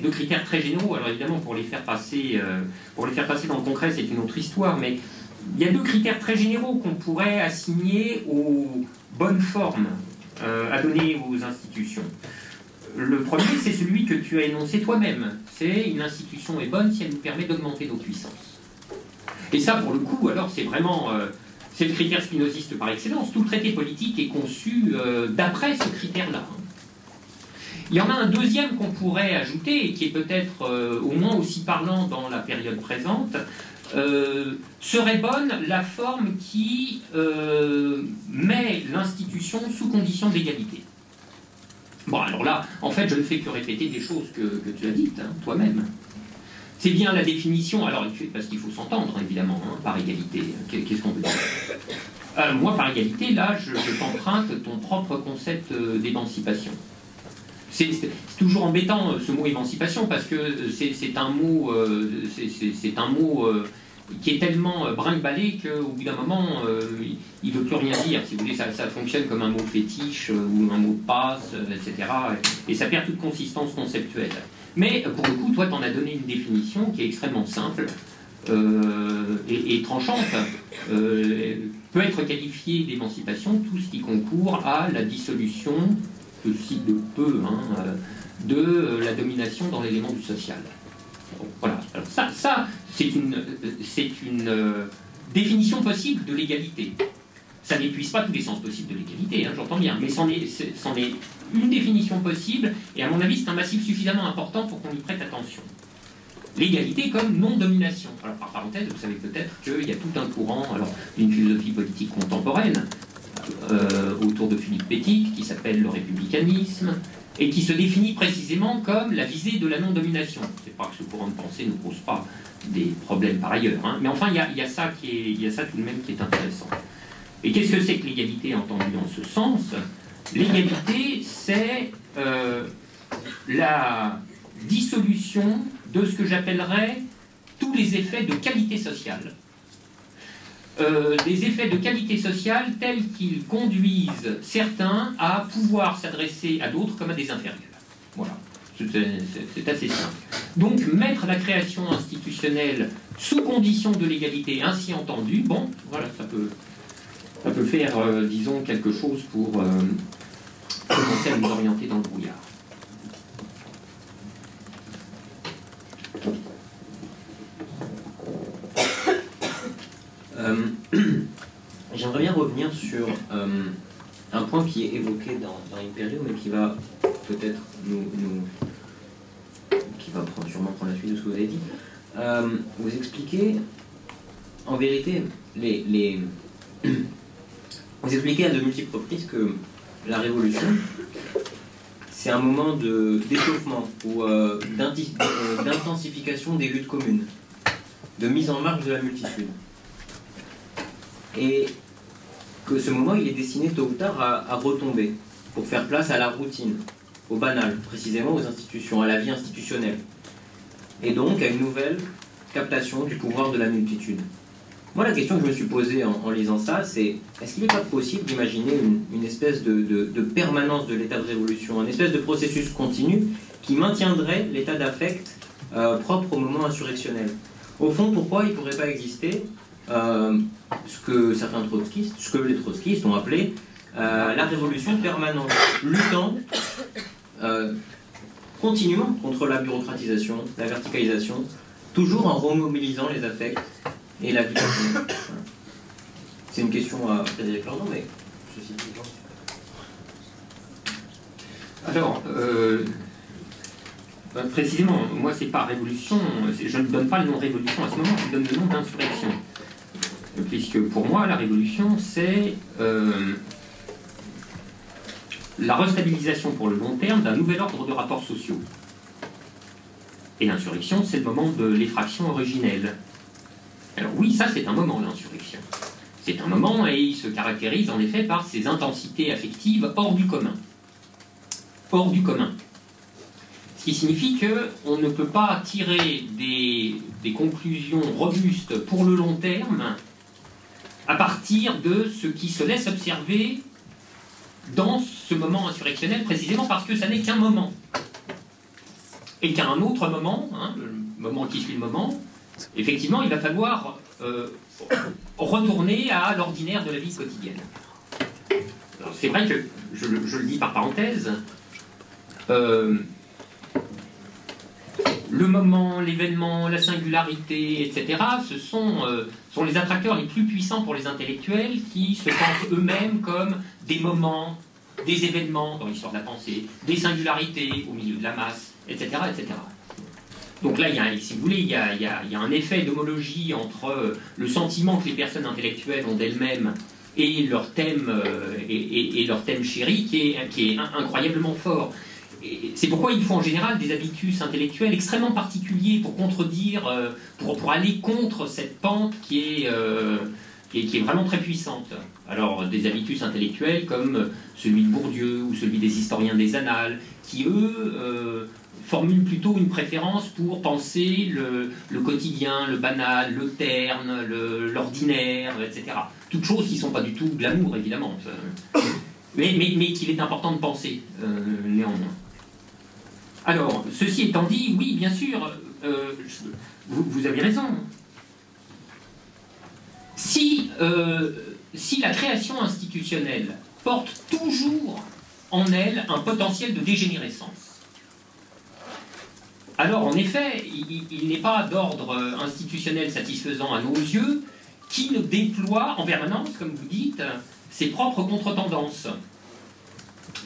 deux critères très généraux. Alors évidemment, pour les faire passer dans le concret, c'est une autre histoire, mais il y a deux critères très généraux qu'on pourrait assigner aux bonnes formes à donner aux institutions. Le premier, c'est celui que tu as énoncé toi-même. C'est une institution est bonne si elle nous permet d'augmenter nos puissances. Et ça, pour le coup, alors c'est vraiment... c'est le critère spinoziste par excellence. Tout le traité politique est conçu d'après ce critère-là. Il y en a un deuxième qu'on pourrait ajouter, et qui est peut-être au moins aussi parlant dans la période présente. Serait bonne la forme qui met l'institution sous condition d'égalité. Bon, alors là, en fait, je ne fais que répéter des choses que tu as dites, toi-même. C'est bien la définition, alors parce qu'il faut s'entendre, évidemment, par égalité. Qu'est-ce qu'on veut dire moi, par égalité, là, je t'emprunte ton propre concept d'émancipation. C'est toujours embêtant, ce mot émancipation, parce que c'est un mot, qui est tellement brinque-ballé qu'au bout d'un moment, il ne veut plus rien dire. Si vous voulez, ça fonctionne comme un mot fétiche ou un mot de passe, etc. Et ça perd toute consistance conceptuelle. Mais pour le coup, toi, tu en as donné une définition qui est extrêmement simple et tranchante. Peut être qualifiée d'émancipation tout ce qui concourt à la dissolution, je cite de peu, de la domination dans l'élément du social. Voilà. Alors ça c'est une définition possible de l'égalité. Ça n'épuise pas tous les sens possibles de l'égalité, j'entends bien, mais c'en est une définition possible, et à mon avis, c'est un massif suffisamment important pour qu'on y prête attention. L'égalité comme non-domination. Alors, par parenthèse, vous savez peut-être qu'il y a tout un courant, d'une philosophie politique contemporaine, autour de Philippe Pétique, qui s'appelle le républicanisme, et qui se définit précisément comme la visée de la non-domination. C'est pas que ce courant de pensée ne pose pas des problèmes par ailleurs, mais enfin, il y a ça tout de même qui est intéressant. Et qu'est-ce que c'est que l'égalité entendue en ce sens? L'égalité, c'est la dissolution de ce que j'appellerais tous les effets de qualité sociale. Des effets de qualité sociale tels qu'ils conduisent certains à pouvoir s'adresser à d'autres comme à des inférieurs. Voilà, c'est assez simple. Donc, mettre la création institutionnelle sous condition de l'égalité ainsi entendue, bon, voilà, ça peut faire, disons, quelque chose pour commencer à nous orienter dans le brouillard. J'aimerais bien revenir sur un point qui est évoqué dans Imperium, mais qui va peut-être qui va sûrement prendre la suite de ce que vous avez dit. Vous expliquez, en vérité, vous expliquez à de multiples reprises que la révolution, c'est un moment d'échauffement ou d'intensification des luttes communes, de mise en marche de la multitude. Et que ce moment, il est destiné tôt ou tard à retomber, pour faire place à la routine, au banal, précisément aux institutions, à la vie institutionnelle. Et donc à une nouvelle captation du pouvoir de la multitude. Moi, la question que je me suis posée en lisant ça, c'est est-ce qu'il n'est pas possible d'imaginer une espèce de permanence de l'état de révolution, un espèce de processus continu qui maintiendrait l'état d'affect propre au moment insurrectionnel? Au fond, pourquoi il ne pourrait pas exister ce que les trotskistes ont appelé la révolution permanente, luttant continuellement contre la bureaucratisation, la verticalisation, toujours en remobilisant les affects et la vie. Voilà. C'est une question à Frédéric Lordon, mais ceci dit. Alors, précisément, moi, c'est pas révolution, je ne donne pas le nom révolution à ce moment, je donne le nom d'insurrection. Puisque pour moi, la révolution, c'est la restabilisation pour le long terme d'un nouvel ordre de rapports sociaux. Et l'insurrection, c'est le moment de l'effraction originelle. Alors oui, ça c'est un moment, l'insurrection. C'est un moment et il se caractérise en effet par ses intensités affectives hors du commun. Hors du commun. Ce qui signifie qu'on ne peut pas tirer des conclusions robustes pour le long terme à partir de ce qui se laisse observer dans ce moment insurrectionnel, précisément parce que ça n'est qu'un moment. Et qu'à un autre moment, hein, le moment qui suit le moment, effectivement, il va falloir retourner à l'ordinaire de la vie quotidienne. C'est vrai que, je le dis par parenthèse, le moment, l'événement, la singularité, etc., ce sont les attracteurs les plus puissants pour les intellectuels qui se pensent eux-mêmes comme des moments, des événements dans l'histoire de la pensée, des singularités au milieu de la masse, etc. etc. Donc là, si vous voulez, il y a un effet d'homologie entre le sentiment que les personnes intellectuelles ont d'elles-mêmes et leur thème, et leur thème chéri qui est incroyablement fort. C'est pourquoi il faut en général des habitus intellectuels extrêmement particuliers pour contredire, pour aller contre cette pente qui est vraiment très puissante. Alors des habitus intellectuels comme celui de Bourdieu ou celui des historiens des annales, qui eux formulent plutôt une préférence pour penser le quotidien, le banal, le terne, l'ordinaire, etc. Toutes choses qui ne sont pas du tout de l'amour, évidemment, mais qu'il est important de penser, néanmoins. Alors, ceci étant dit, oui, bien sûr, vous avez raison. Si la création institutionnelle porte toujours en elle un potentiel de dégénérescence, alors en effet, il n'est pas d'ordre institutionnel satisfaisant à nos yeux qui ne déploie en permanence, comme vous dites, ses propres contre-tendances.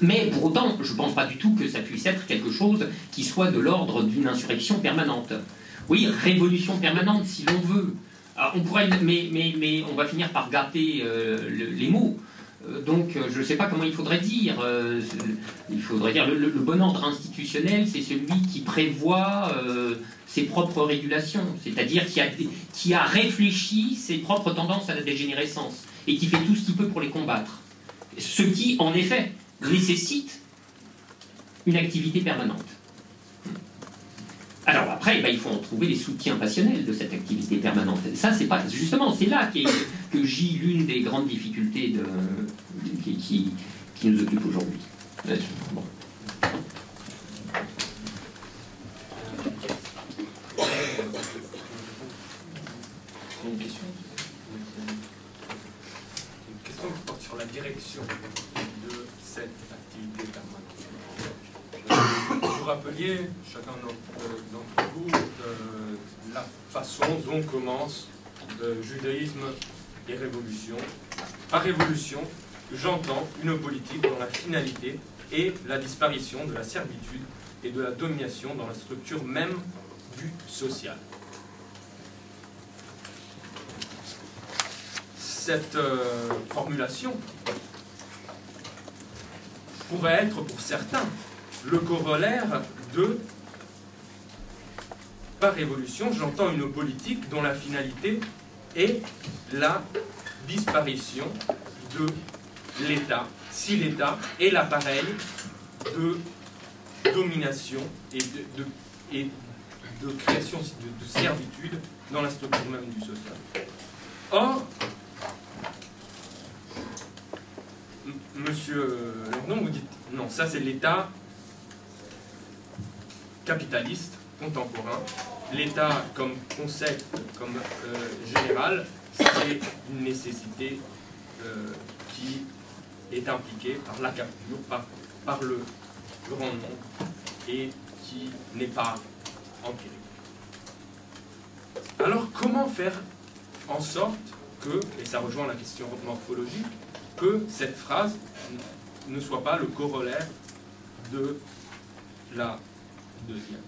Mais pour autant, je ne pense pas du tout que ça puisse être quelque chose qui soit de l'ordre d'une insurrection permanente. Oui, révolution permanente si l'on veut. Alors, on pourrait, mais on va finir par gâter les mots. Donc je ne sais pas comment il faudrait dire. Il faudrait dire le bon ordre institutionnel, c'est celui qui prévoit ses propres régulations, c'est-à-dire qui a réfléchi ses propres tendances à la dégénérescence et qui fait tout ce qu'il peut pour les combattre. Ce qui, en effet, nécessite une activité permanente. Alors après, il faut en trouver les soutiens passionnels de cette activité permanente. Ça, c'est pas justement, c'est là que gît l'une des grandes difficultés qui nous occupe aujourd'hui. Bon. Une question qui porte sur la direction de cette activité permanente. Vous rappeliez, chacun d'entre vous, la façon dont commence le judaïsme et révolution. Par révolution, j'entends une politique dont la finalité est la disparition de la servitude et de la domination dans la structure même du social. Cette formulation pourrait être pour certains le corollaire de par révolution, j'entends une politique dont la finalité est la disparition de l'État, si l'État est l'appareil de domination et de création de servitude dans la structure même du social. Or, Monsieur Lordon, vous dites non, ça c'est l'État capitaliste contemporain. L'État comme concept, comme général, c'est une nécessité qui est impliquée par la capture, par le grand nombre, et qui n'est pas empirique. Alors comment faire en sorte que, et ça rejoint la question morphologique, que cette phrase ne soit pas le corollaire de la deuxième?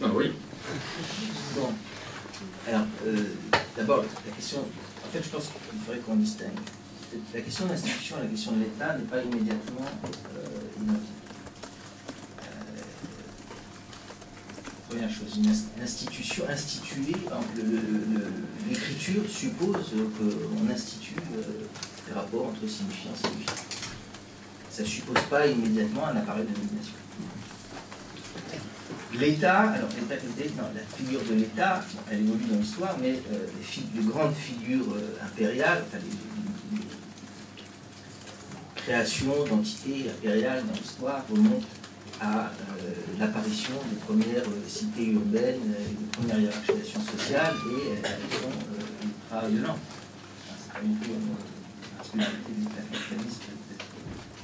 Ah oui. Bon. Alors, d'abord, la question, en fait, je pense qu'il faudrait qu'on distingue. La question de l'institution et la question de l'État n'est pas immédiatement identique. première chose. Une institution instituée, l'écriture suppose qu'on institue des rapports entre signifiants et signifiants. Ça ne suppose pas immédiatement un appareil de domination. L'État, alors la figure de l'État, elle évolue dans l'histoire, mais les grandes figures impériales, enfin les créations d'entités impériales dans l'histoire remontent à l'apparition des premières cités urbaines, des premières hiérarchisations sociales, et elles sont ultra-violentes. C'est pas du tout une particularité du capitalisme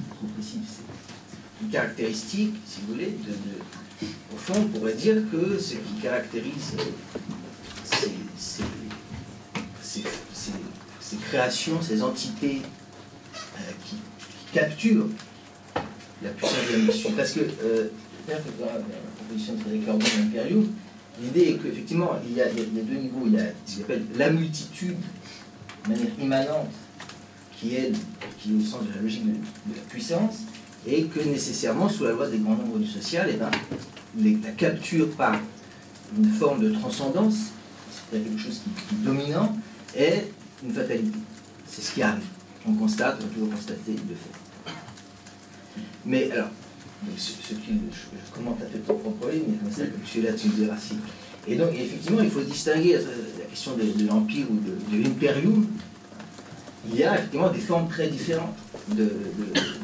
trop précise. C'est une caractéristique, si vous voulez, au fond, on pourrait dire que ce qui caractérise ces créations, ces entités qui capturent la puissance de la nation. Parce que, dans la proposition de Frédéric Lordon de l'Imperium, l'idée est qu'effectivement, il y a deux niveaux. Il y a ce qu'on appelle la multitude, de manière immanente, qui est au sens de la logique de la puissance, et que nécessairement, sous la loi des grands nombres du social, la capture par une forme de transcendance, c'est-à-dire quelque chose qui est dominant, est une fatalité. C'est ce qui arrive. On constate, on a toujours constaté de fait. Mais alors, je commente à fait ton propre avis, mais comme ça, comme tu es là, tu me diras si. Et donc, effectivement, il faut distinguer la question de l'Empire ou de l'Imperium. Il y a effectivement des formes très différentes de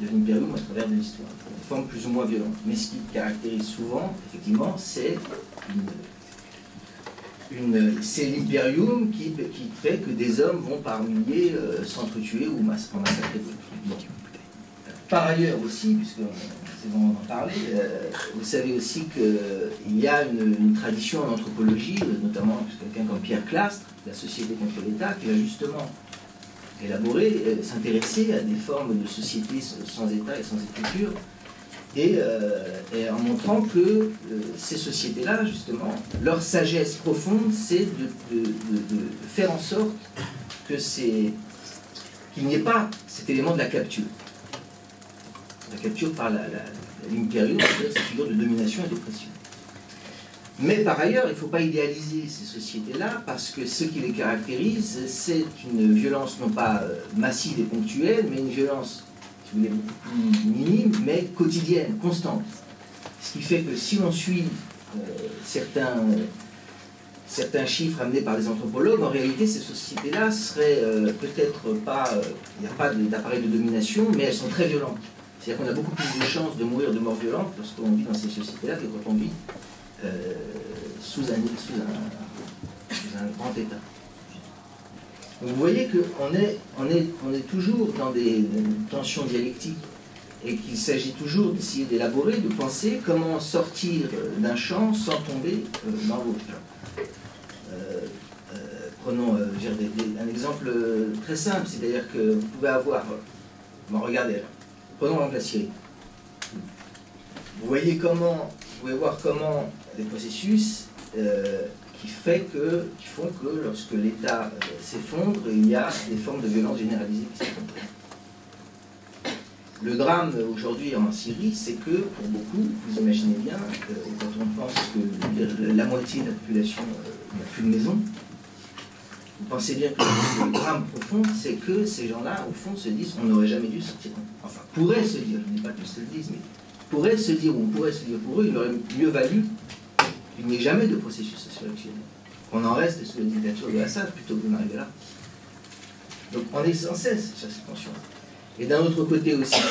l'Imperium à travers de l'histoire, des formes plus ou moins violentes. Mais ce qui caractérise souvent, effectivement, c'est l'Imperium qui fait que des hommes vont par milliers s'entretuer ou massacrer d'autres. Par ailleurs aussi, puisque c'est bon d'en parler, vous savez aussi qu'il y a une tradition en anthropologie, notamment quelqu'un comme Pierre Clastre, la Société contre l'État, qui va justement élaborer, s'intéresser à des formes de société sans État et sans écriture, et en montrant que ces sociétés-là, justement, leur sagesse profonde, c'est de faire en sorte qu'il n'y ait pas cet élément de la capture. La capture par l'impérium, c'est-à-dire cette figure de domination et d'oppression. Mais par ailleurs, il ne faut pas idéaliser ces sociétés-là, parce que ce qui les caractérise, c'est une violence non pas massive et ponctuelle, mais une violence, si vous voulez, beaucoup plus minime, mais quotidienne, constante. Ce qui fait que si on suit certains chiffres amenés par les anthropologues, en réalité, ces sociétés-là seraient peut-être pas... il n'y a pas d'appareil de domination, mais elles sont très violentes. C'est-à-dire qu'on a beaucoup plus de chances de mourir de mort violente lorsqu'on vit dans ces sociétés-là que quand on vit sous un grand État. Donc vous voyez qu'on est toujours dans des tensions dialectiques et qu'il s'agit toujours d'essayer d'élaborer, de penser comment sortir d'un champ sans tomber dans l'autre. Prenons un exemple très simple, c'est-à-dire que vous pouvez avoir... Bon, regardez là. Prenons la Syrie. Vous pouvez voir comment des processus qui font que lorsque l'État s'effondre, il y a des formes de violence généralisée qui s'effondrent. Le drame aujourd'hui en Syrie, c'est que pour beaucoup, vous imaginez bien, quand on pense que la moitié de la population n'a plus de maison, vous pensez bien que le drame profond, c'est que ces gens-là, au fond, se disent on n'aurait jamais dû sortir. Enfin, pourraient se dire, je ne dis pas qu'ils se le disent, mais pourraient se dire, ou on pourrait se dire pour eux, il aurait mieux valu qu'il n'y ait jamais de processus insurrectionnel. Qu'on en reste sous la dictature de Assad plutôt que d'en arriver là. Donc on est sans cesse sur cette tension. Et d'un autre côté aussi,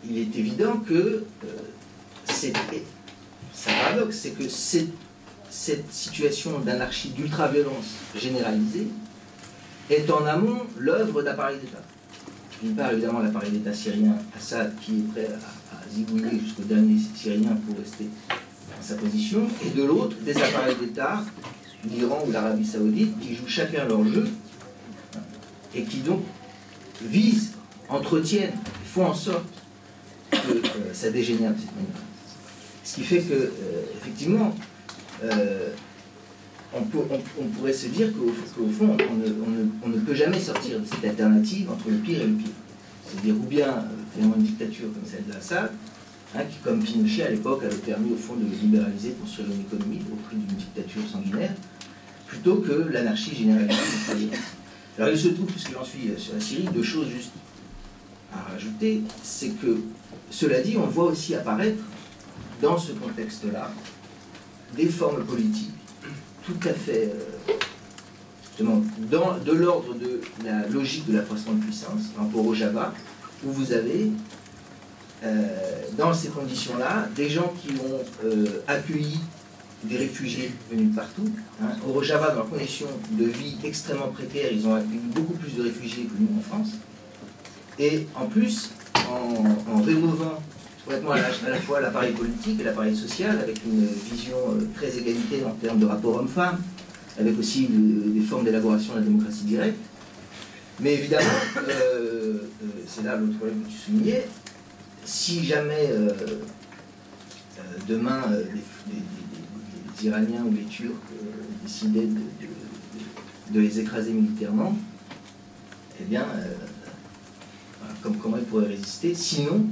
il est évident que c'est un paradoxe, c'est que cette situation d'anarchie, d'ultra-violence généralisée est en amont l'œuvre d'appareils d'État. D'une part, évidemment, l'appareil d'État syrien, Assad, qui est prêt à zigouiller jusqu'au dernier Syrien pour rester dans sa position, et de l'autre, des appareils d'État, l'Iran ou l'Arabie Saoudite, qui jouent chacun leur jeu, et qui donc visent, entretiennent, font en sorte que ça dégénère de cette manière. Ce qui fait que, effectivement, on pourrait se dire qu'au fond, on ne peut jamais sortir de cette alternative entre le pire et le pire. C'est-à-dire ou bien finalement une dictature comme celle d'Assad, qui, comme Pinochet à l'époque, avait permis au fond de libéraliser, de construire une économie au prix d'une dictature sanguinaire, plutôt que l'anarchie généralisée. Alors il se trouve, puisque j'en suis sur la Syrie, deux choses juste à rajouter, c'est que, cela dit, on voit aussi apparaître, dans ce contexte-là, des formes politiques tout à fait, justement, de l'ordre de la logique de l'accroissement de puissance, au Rojava, où vous avez, dans ces conditions-là, des gens qui ont accueilli des réfugiés venus de partout. Au Rojava, dans leurs conditions de vie extrêmement précaires, ils ont accueilli beaucoup plus de réfugiés que nous en France. Et en plus, en rénovant complètement à la fois l'appareil politique et l'appareil social, avec une vision très égalitaire en termes de rapport homme-femme, avec aussi des formes d'élaboration de la démocratie directe. Mais évidemment, c'est là l'autre problème que tu soulignais, si jamais demain les Iraniens ou les Turcs décidaient de les écraser militairement, eh bien, comment ils pourraient résister, sinon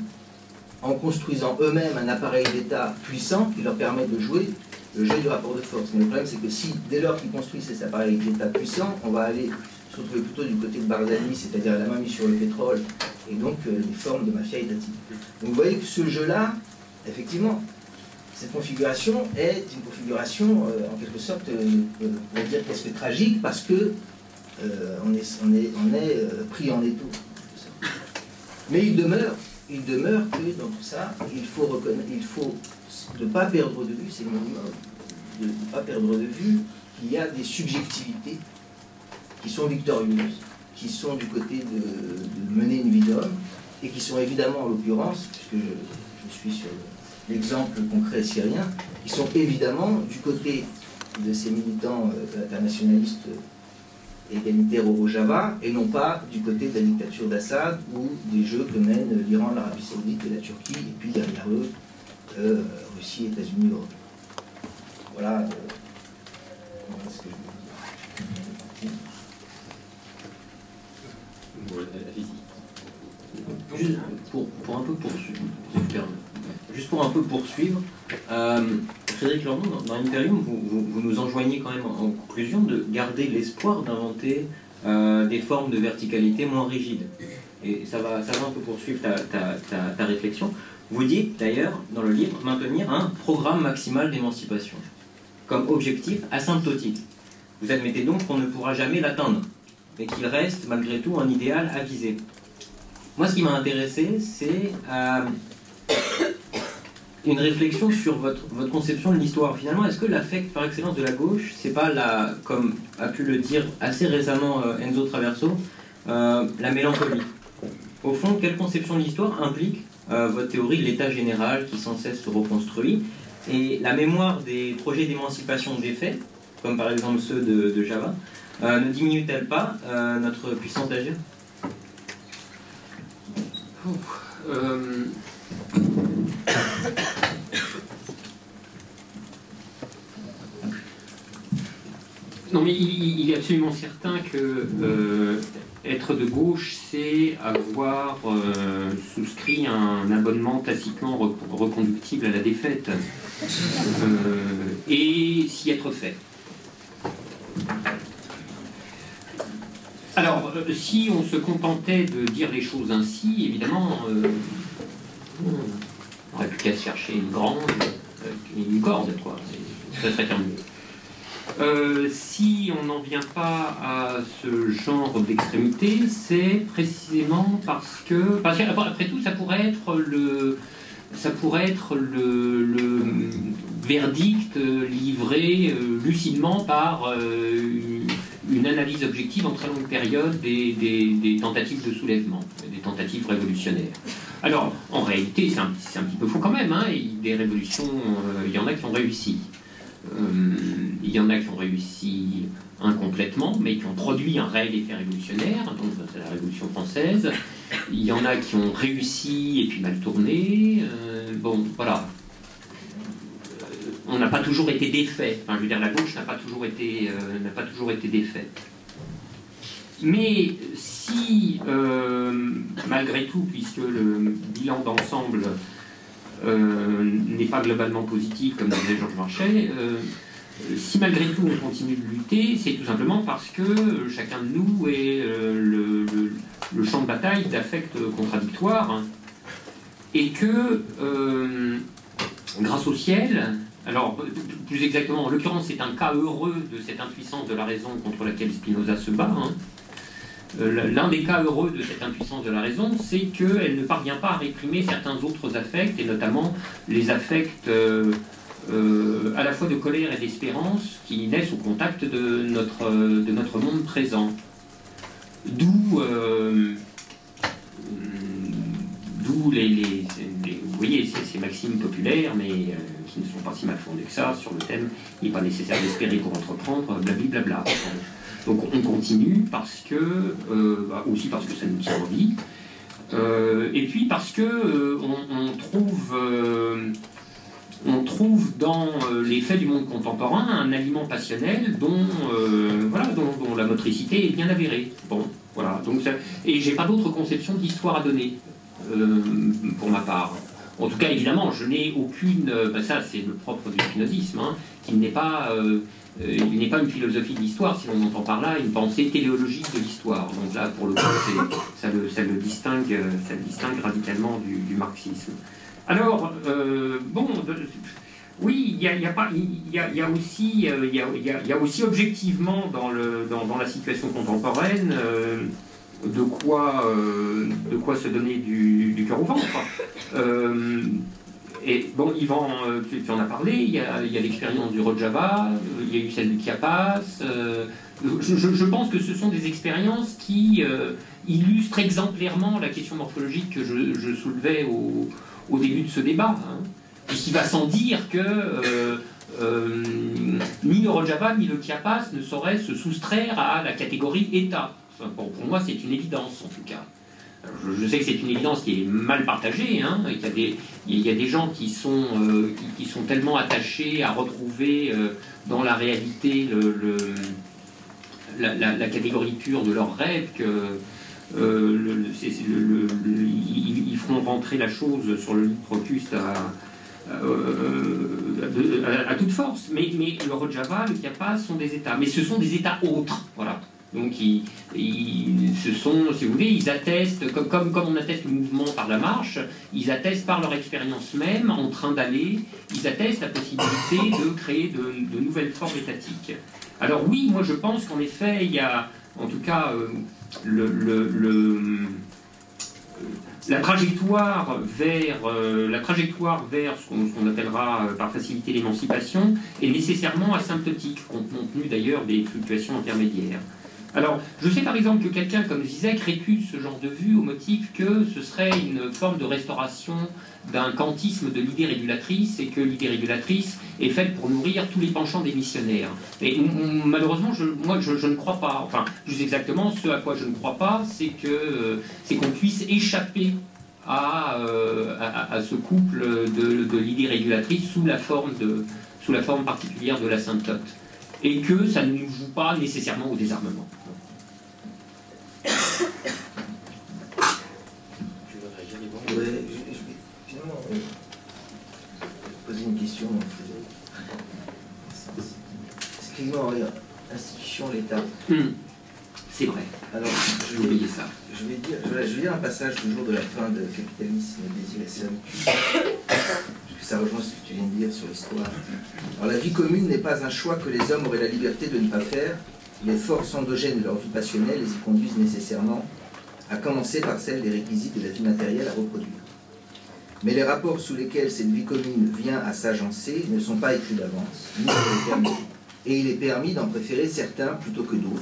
en construisant eux-mêmes un appareil d'État puissant qui leur permet de jouer le jeu du rapport de force. Mais le problème, c'est que si, dès lors qu'ils construisent ces appareils d'État puissants, on va aller se retrouver plutôt du côté de Barzani, c'est-à-dire la main mise sur le pétrole, et donc des formes de mafia étatique. Donc vous voyez que ce jeu-là, effectivement, cette configuration est une configuration, en quelque sorte, on va dire presque tragique, parce que on est pris en étau. Mais il demeure que dans tout ça, il faut ne pas perdre de vue, c'est le minimum, de ne pas perdre de vue qu'il y a des subjectivités qui sont victorieuses, qui sont du côté de mener une vie d'homme, et qui sont évidemment, en l'occurrence, puisque je suis sur l'exemple concret syrien, qui sont évidemment du côté de ces militants internationalistes égalitaires au Rojava, et non pas du côté de la dictature d'Assad ou des jeux que mènent l'Iran, l'Arabie Saoudite et la Turquie, et puis derrière eux, Russie, États-Unis, Europe. Voilà ce que je veux dire. Juste pour un peu poursuivre, juste pour un peu poursuivre, Frédéric Lordon, dans Imperium, vous nous enjoignez quand même en conclusion de garder l'espoir d'inventer des formes de verticalité moins rigides. Et ça va un peu poursuivre ta réflexion. Vous dites d'ailleurs dans le livre maintenir un programme maximal d'émancipation comme objectif asymptotique. Vous admettez donc qu'on ne pourra jamais l'atteindre, mais qu'il reste malgré tout un idéal à viser. Moi, ce qui m'a intéressé, c'est une réflexion sur votre conception de l'histoire. Finalement, est-ce que l'affect par excellence de la gauche, c'est pas comme a pu le dire assez récemment Enzo Traverso, la mélancolie? Au fond, quelle conception de l'histoire implique votre théorie de l'état général qui sans cesse se reconstruit, et la mémoire des projets d'émancipation des faits, comme par exemple ceux de Java, ne diminue-t-elle pas notre puissance d'agir? Non, mais il est absolument certain que être de gauche, c'est avoir souscrit un abonnement tacitement reconductible à la défaite et s'y être fait. Alors, si on se contentait de dire les choses ainsi, évidemment, on n'aurait plus qu'à se chercher une corde, quoi. Ça serait terminé. Si on n'en vient pas à ce genre d'extrémité, c'est précisément parce qu'après tout, ça pourrait être le verdict livré lucidement par une analyse objective en très longue période des tentatives de soulèvement, des tentatives révolutionnaires. Alors, en réalité, c'est un petit peu faux quand même, hein, des révolutions, il y en a qui ont réussi. Il y en a qui ont réussi incomplètement, mais qui ont produit un réel effet révolutionnaire, donc c'est la Révolution française. Il y en a qui ont réussi et puis mal tourné. Bon, voilà. On n'a pas toujours été défait. Enfin, je veux dire, la gauche n'a pas toujours été défaite. Mais si, malgré tout, puisque le bilan d'ensemble n'est pas globalement positive, comme disait Georges Marchais, si malgré tout on continue de lutter, c'est tout simplement parce que chacun de nous est le champ de bataille d'affects contradictoires, hein, et que grâce au ciel, alors plus exactement en l'occurrence c'est un cas heureux de cette impuissance de la raison contre laquelle Spinoza se bat, hein. L'un des cas heureux de cette impuissance de la raison, c'est qu'elle ne parvient pas à réprimer certains autres affects, et notamment les affects à la fois de colère et d'espérance qui naissent au contact de notre monde présent. D'où vous voyez, ces maximes populaires, mais qui ne sont pas si mal fondées que ça, sur le thème « il n'est pas nécessaire d'espérer pour entreprendre », blablabla. Donc on continue parce que, aussi parce que ça nous tient en vie, et puis parce que on trouve dans les faits du monde contemporain un aliment passionnel dont la motricité est bien avérée. Bon, voilà. Donc et j'ai pas d'autre conception d'histoire à donner pour ma part. En tout cas, évidemment, je n'ai aucune. Ça, c'est le propre du spinozisme, hein, qu'il n'est pas. Il n'est pas une philosophie de l'histoire, si l'on entend par là une pensée téléologique de l'histoire. Donc là, pour le coup, ça le distingue radicalement du marxisme. Alors, oui, il y a aussi objectivement dans la situation contemporaine de quoi se donner du cœur au ventre. Et bon, Yvan, tu en as parlé, il y a l'expérience du Rojava, il y a eu celle du Chiapas. Je pense que ce sont des expériences qui illustrent exemplairement la question morphologique que je soulevais au début de ce débat. Hein. Puisqu'il va sans dire que ni le Rojava ni le Chiapas ne sauraient se soustraire à la catégorie État. Enfin, bon, pour moi, c'est une évidence en tout cas. Je sais que c'est une évidence qui est mal partagée, hein, et qu'il y a des gens qui sont tellement attachés à retrouver dans la réalité la catégorie pure de leurs rêves que ils feront rentrer la chose sur le lit de Procuste à toute force. Mais le Rojava, le Chiapas sont des États, mais ce sont des États autres, voilà. Donc, ce sont, si vous voulez, ils attestent, comme on atteste le mouvement par la marche, ils attestent par leur expérience même, en train d'aller, ils attestent la possibilité de créer de nouvelles formes étatiques. Alors oui, moi je pense qu'en effet, il y a, en tout cas, la trajectoire vers ce qu'on appellera par facilité l'émancipation est nécessairement asymptotique, compte tenu d'ailleurs des fluctuations intermédiaires. Alors, je sais par exemple que quelqu'un comme Zizek récuse ce genre de vue au motif que ce serait une forme de restauration d'un kantisme de l'idée régulatrice et que l'idée régulatrice est faite pour nourrir tous les penchants des missionnaires. Et malheureusement, moi je ne crois pas. Enfin, plus exactement, ce à quoi je ne crois pas, c'est qu'on puisse échapper à ce couple de l'idée régulatrice sous la forme particulière de l'asymptote. Et que ça ne nous joue pas nécessairement au désarmement. Finalement, poser une question. Effectivement, l'institution, l'État. C'est vrai. Alors, j'ai oublié ça. Je vais dire un passage toujours de la fin de Capitalisme, Désir et Servitude, parce que ça rejoint ce que tu viens de dire sur l'histoire. Alors, la vie commune n'est pas un choix que les hommes auraient la liberté de ne pas faire. Les forces endogènes de leur vie passionnelle les y conduisent nécessairement, à commencer par celle des réquisites de la vie matérielle à reproduire. Mais les rapports sous lesquels cette vie commune vient à s'agencer ne sont pas écrits d'avance, ni prédéterminés. Et il est permis d'en préférer certains plutôt que d'autres.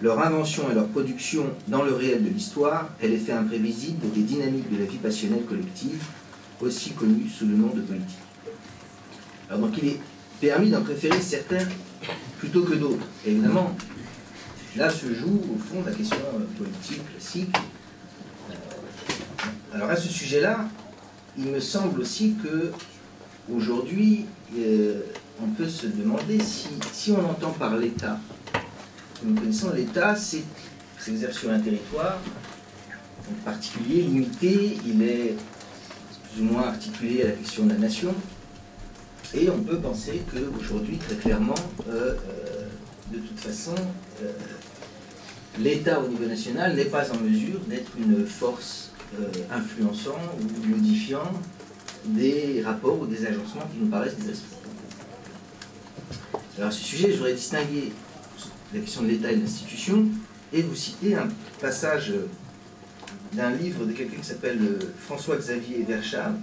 Leur invention et leur production dans le réel de l'histoire est l'effet imprévisible des dynamiques de la vie passionnelle collective, aussi connue sous le nom de politique. Alors donc il est permis d'en préférer certains plutôt que d'autres. Et évidemment, là se joue au fond la question politique classique. Alors à ce sujet-là, il me semble aussi que aujourd'hui, on peut se demander si on entend par l'État. Nous connaissons l'État, c'est s'exerce sur un territoire en particulier limité, il est plus ou moins articulé à la question de la nation. Et on peut penser qu'aujourd'hui, très clairement, de toute façon, l'État au niveau national n'est pas en mesure d'être une force influençant ou modifiant des rapports ou des agencements qui nous paraissent désastreux. Alors à ce sujet, je voudrais distinguer la question de l'État et de l'institution et vous citer un passage d'un livre de quelqu'un qui s'appelle François-Xavier Verschav.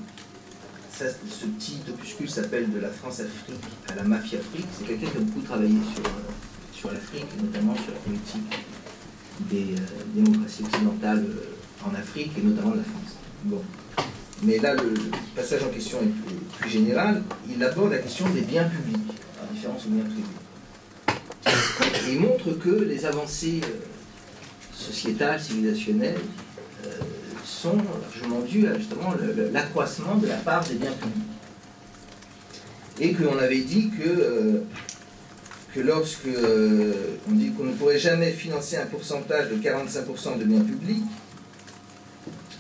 Ce petit opuscule s'appelle « De la France-Afrique à la Mafia-Afrique ». C'est quelqu'un qui a beaucoup travaillé sur l'Afrique, et notamment sur la politique des démocraties occidentales en Afrique, et notamment de la France. Bon. Mais là, le passage en question est plus général. Il aborde la question des biens publics, en différence aux biens privés. Et il montre que les avancées sociétales, civilisationnelles, sont largement dues à justement l'accroissement de la part des biens publics. Et qu'on avait dit que lorsque on dit qu'on ne pourrait jamais financer un pourcentage de 45% de biens publics,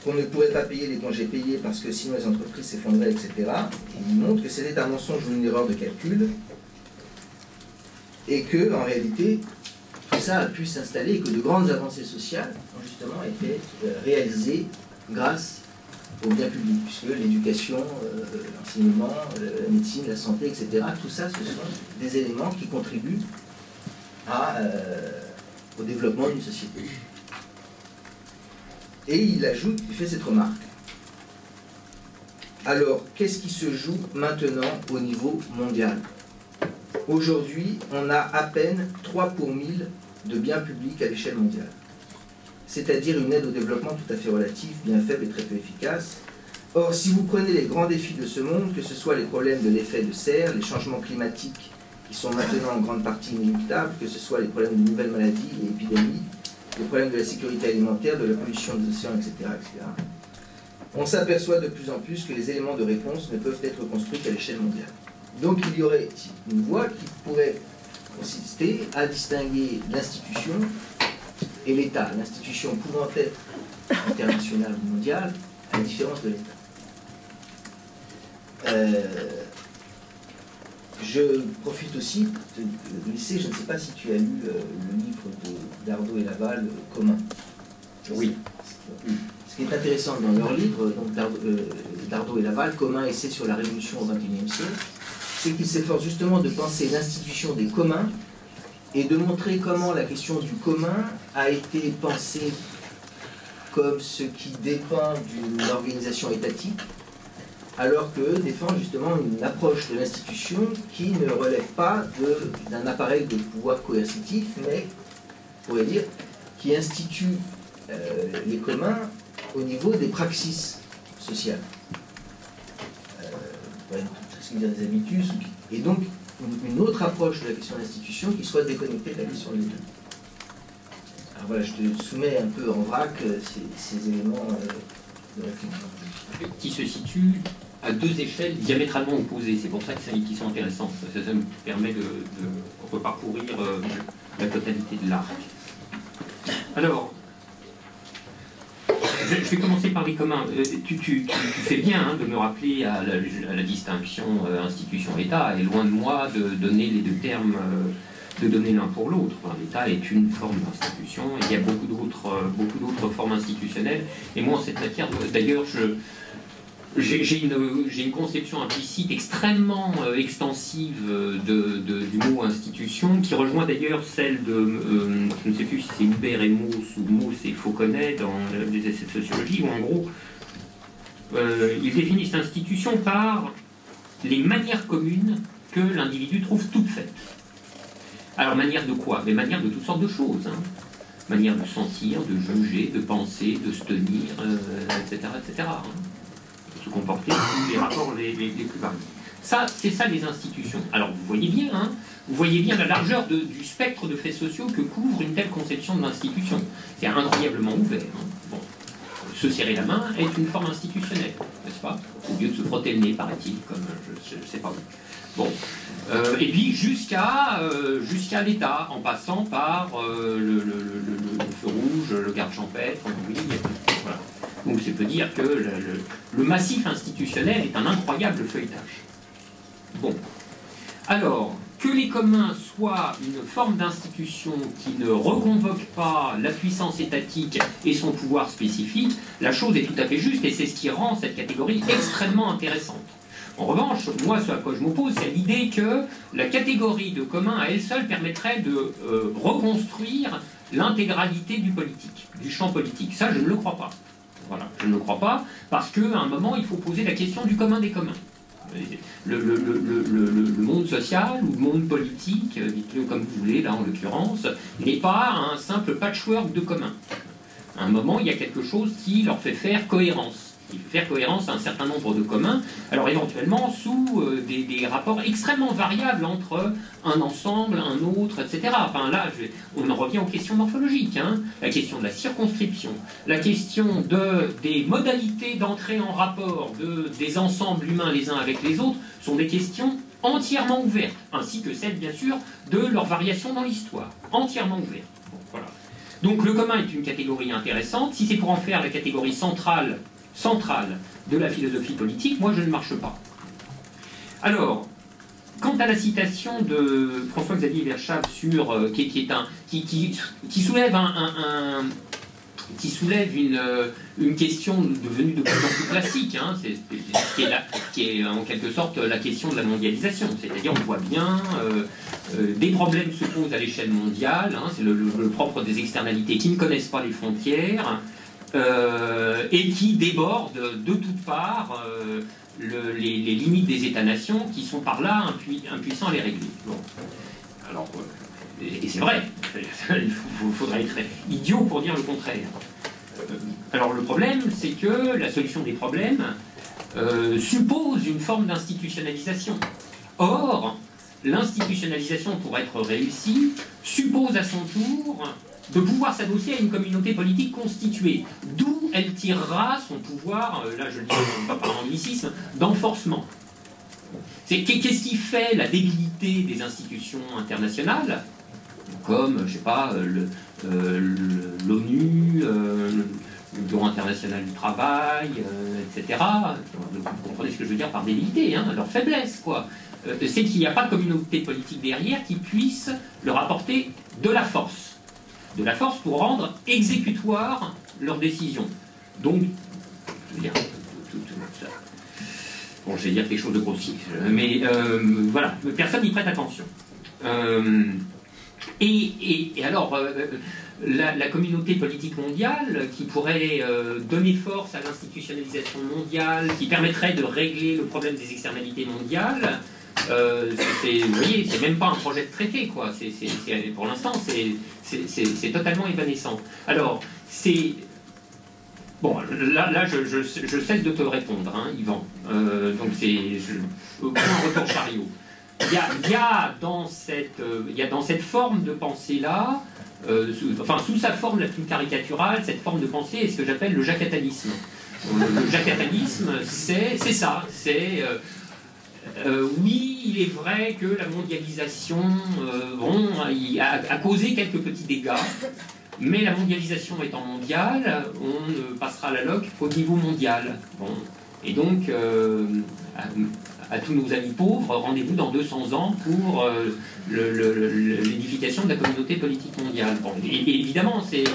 qu'on ne pourrait pas payer les congés payés parce que sinon les entreprises s'effondraient, etc. Et il montre que c'était un mensonge ou une erreur de calcul, et que en réalité tout ça a pu s'installer et que de grandes avancées sociales ont justement été réalisées grâce aux biens publics, puisque l'éducation, l'enseignement, la médecine, la santé, etc., tout ça, ce sont des éléments qui contribuent au développement d'une société. Et il ajoute, il fait cette remarque. Alors, qu'est-ce qui se joue maintenant au niveau mondial? Aujourd'hui, on a à peine 3 pour 1000 de biens publics à l'échelle mondiale. C'est-à-dire une aide au développement tout à fait relative, bien faible et très peu efficace. Or, si vous prenez les grands défis de ce monde, que ce soit les problèmes de l'effet de serre, les changements climatiques qui sont maintenant en grande partie inéluctables, que ce soit les problèmes de nouvelles maladies et épidémies, les problèmes de la sécurité alimentaire, de la pollution des océans, etc., etc., on s'aperçoit de plus en plus que les éléments de réponse ne peuvent être construits qu'à l'échelle mondiale. Donc il y aurait une voie qui pourrait consister à distinguer l'institution et l'État, l'institution pouvant être internationale ou mondiale, à la différence de l'État. Je profite aussi de glisser, je ne sais pas si tu as lu le livre de Dardot et Laval, Commun. Oui. Ce qui est intéressant dans leur livre, donc Dardot et Laval, Commun, essai sur la révolution au XXIe siècle, c'est qu'ils s'efforcent justement de penser l'institution des communs et de montrer comment la question du commun a été pensée comme ce qui dépend d'une organisation étatique, alors que défend justement une approche de l'institution qui ne relève pas d'un appareil de pouvoir coercitif, mais, on pourrait dire, qui institue les communs au niveau des praxis sociales. Des habitudes, et donc une autre approche de la question de l'institution qui soit déconnectée de la question de l'État. Alors voilà, je te soumets un peu en vrac ces éléments de réflexion. Qui se situent à deux échelles diamétralement opposées. C'est pour ça qu'ils sont intéressants. Ça me permet de reparcourir la totalité de l'arc. Alors, je vais commencer par les communs. Tu fais bien de me rappeler à la distinction institution-État, et loin de moi de donner les deux termes, de donner l'un pour l'autre. Enfin, l'État est une forme d'institution, et il y a beaucoup d'autres formes institutionnelles. Et moi, en cette matière, d'ailleurs, j'ai une conception implicite extrêmement extensive du mot institution, qui rejoint d'ailleurs celle de, je ne sais plus si c'est Hubert et Mauss ou Mauss et Fauconnet dans les essais de sociologie, où en gros, ils définissent l'institution par les manières communes que l'individu trouve toutes faites. Alors, manière de quoi? Mais manière de toutes sortes de choses. Hein. Manière de sentir, de juger, de penser, de se tenir, etc. etc. Hein. Se comporter, tous les rapports les plus variés. Ça, c'est ça les institutions. Alors vous voyez bien la largeur du spectre de faits sociaux que couvre une telle conception de l'institution. C'est incroyablement ouvert. Hein. Bon. Se serrer la main est une forme institutionnelle, n'est-ce pas? Au lieu de se frotter le nez, paraît-il, comme je ne sais pas où. Bon. Et puis jusqu'à l'État, en passant par le feu rouge, le garde champêtre, oui, voilà. Donc ça peut dire que le massif institutionnel est un incroyable feuilletage. Bon. Alors, que les communs soient une forme d'institution qui ne reconvoque pas la puissance étatique et son pouvoir spécifique, la chose est tout à fait juste et c'est ce qui rend cette catégorie extrêmement intéressante. En revanche, moi, ce à quoi je m'oppose, c'est l'idée que la catégorie de commun à elle seule permettrait de reconstruire l'intégralité du politique, du champ politique. Ça, je ne le crois pas. Voilà, je ne le crois pas, parce qu'à un moment, il faut poser la question du commun des communs. Le monde social ou le monde politique, dites-le comme vous voulez, là en l'occurrence, n'est pas un simple patchwork de communs. À un moment, il y a quelque chose qui leur fait faire cohérence. Il faut faire cohérence à un certain nombre de communs, alors éventuellement sous des rapports extrêmement variables entre un ensemble, un autre, etc. Enfin là, on en revient aux questions morphologiques, hein. La question de la circonscription, la question des modalités d'entrée en rapport des ensembles humains les uns avec les autres, sont des questions entièrement ouvertes, ainsi que celles, bien sûr, de leur variation dans l'histoire, entièrement ouvertes. Bon, voilà. Donc le commun est une catégorie intéressante. Si c'est pour en faire la catégorie centrale de la philosophie politique, moi je ne marche pas. Alors, quant à la citation de François-Xavier Verschaft sur qui soulève une question devenue de plus en plus classique, hein, qui est en quelque sorte la question de la mondialisation. C'est-à-dire, on voit bien, des problèmes se posent à l'échelle mondiale, hein, c'est le propre des externalités qui ne connaissent pas les frontières, et qui débordent de toutes parts les limites des États-nations qui sont par là impuissants à les régler. Bon. Alors, et c'est vrai, il faudrait être idiot pour dire le contraire. Alors le problème, c'est que la solution des problèmes suppose une forme d'institutionnalisation. Or, l'institutionnalisation, pour être réussie, suppose à son tour de pouvoir s'adosser à une communauté politique constituée, d'où elle tirera son pouvoir, là je le dis pas par anglicisme, d'enforcement. Qu'est-ce qui fait la débilité des institutions internationales, comme, je sais pas, l'ONU, le Bureau international du travail, etc. Vous comprenez ce que je veux dire par débilité, hein, leur faiblesse, quoi. C'est qu'il n'y a pas de communauté politique derrière qui puisse leur apporter de la force. De la force pour rendre exécutoire leurs décisions. Donc, je veux dire, bon, je vais dire quelque chose de grossier, mais voilà, personne n'y prête attention. Et alors, la communauté politique mondiale qui pourrait donner force à l'institutionnalisation mondiale, qui permettrait de régler le problème des externalités mondiales, vous voyez, c'est même pas un projet de traité, quoi. Pour l'instant, c'est totalement évanescent. Alors, c'est... Bon, là je cesse de te répondre, hein, Yvan. Donc, aucun retour chariot. Il y a dans cette forme de pensée-là, sous sa forme la plus caricaturale, cette forme de pensée est ce que j'appelle le jacatalisme. Le jacatalisme, c'est ça, c'est... oui, il est vrai que la mondialisation a causé quelques petits dégâts, mais la mondialisation étant mondiale, on passera la loc qu'au niveau mondial. Bon. Et donc, à tous nos amis pauvres, rendez-vous dans 200 ans pour l'édification de la communauté politique mondiale. Bon, et évidemment, c'est...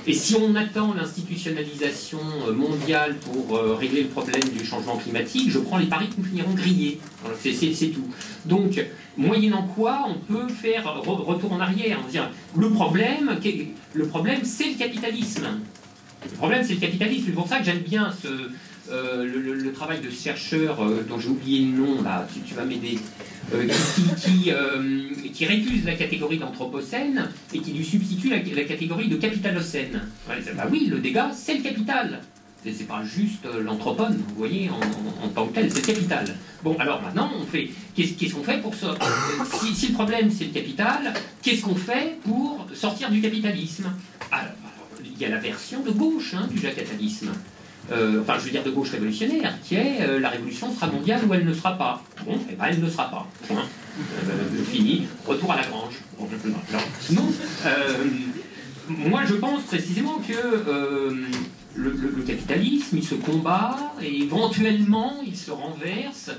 et si on attend l'institutionnalisation mondiale pour régler le problème du changement climatique, je prends les paris que nous finirons grillés. Voilà, c'est tout. Donc, moyennant quoi on peut faire retour en arrière. Le problème, c'est le capitalisme. Le problème, c'est le capitalisme. C'est pour ça que j'aime bien le travail de ce chercheur dont j'ai oublié le nom, là, tu vas m'aider, qui récuse la catégorie d'anthropocène et qui lui substitue la catégorie de capitalocène. Ouais, bah oui, le dégât, c'est le capital. C'est pas juste l'anthropone, vous voyez, en tant que tel, c'est le capital. Bon, alors maintenant, qu'est-ce qu'on fait pour ça? Si le problème, c'est le capital, qu'est-ce qu'on fait pour sortir du capitalisme? Alors, il y a la version de gauche du jacatalisme. Enfin, je veux dire de gauche révolutionnaire, qui est la révolution sera mondiale ou elle ne sera pas. Bon, eh ben elle ne sera pas. Point. Fini. Retour à Lagrange. Bon, non. Moi, je pense précisément que le capitalisme, il se combat, et éventuellement, il se renverse.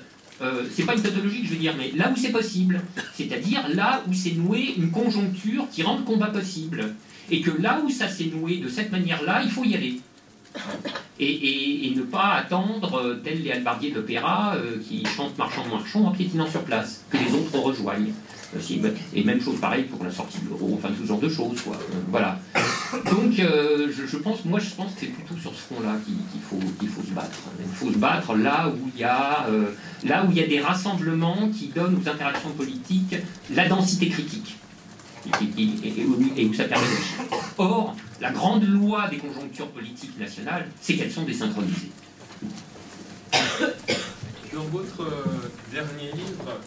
C'est pas une tautologie que je veux dire, mais là où c'est possible, c'est-à-dire là où c'est noué une conjoncture qui rend le combat possible, et que là où ça s'est noué de cette manière-là, il faut y aller. Et ne pas attendre, tels les hallebardiers de l'opéra qui chantent marchand marchand en piétinant sur place, que les autres rejoignent. Et même chose pareil pour la sortie de l'euro, enfin tout ce genre de choses, quoi. Voilà. Donc je pense que c'est plutôt sur ce front-là qu'il faut se battre. Il faut se battre là où il y a des rassemblements qui donnent aux interactions politiques la densité critique. Et où ça permet d'agir. Or, la grande loi des conjonctures politiques nationales, c'est qu'elles sont désynchronisées. Dans votre dernier livre,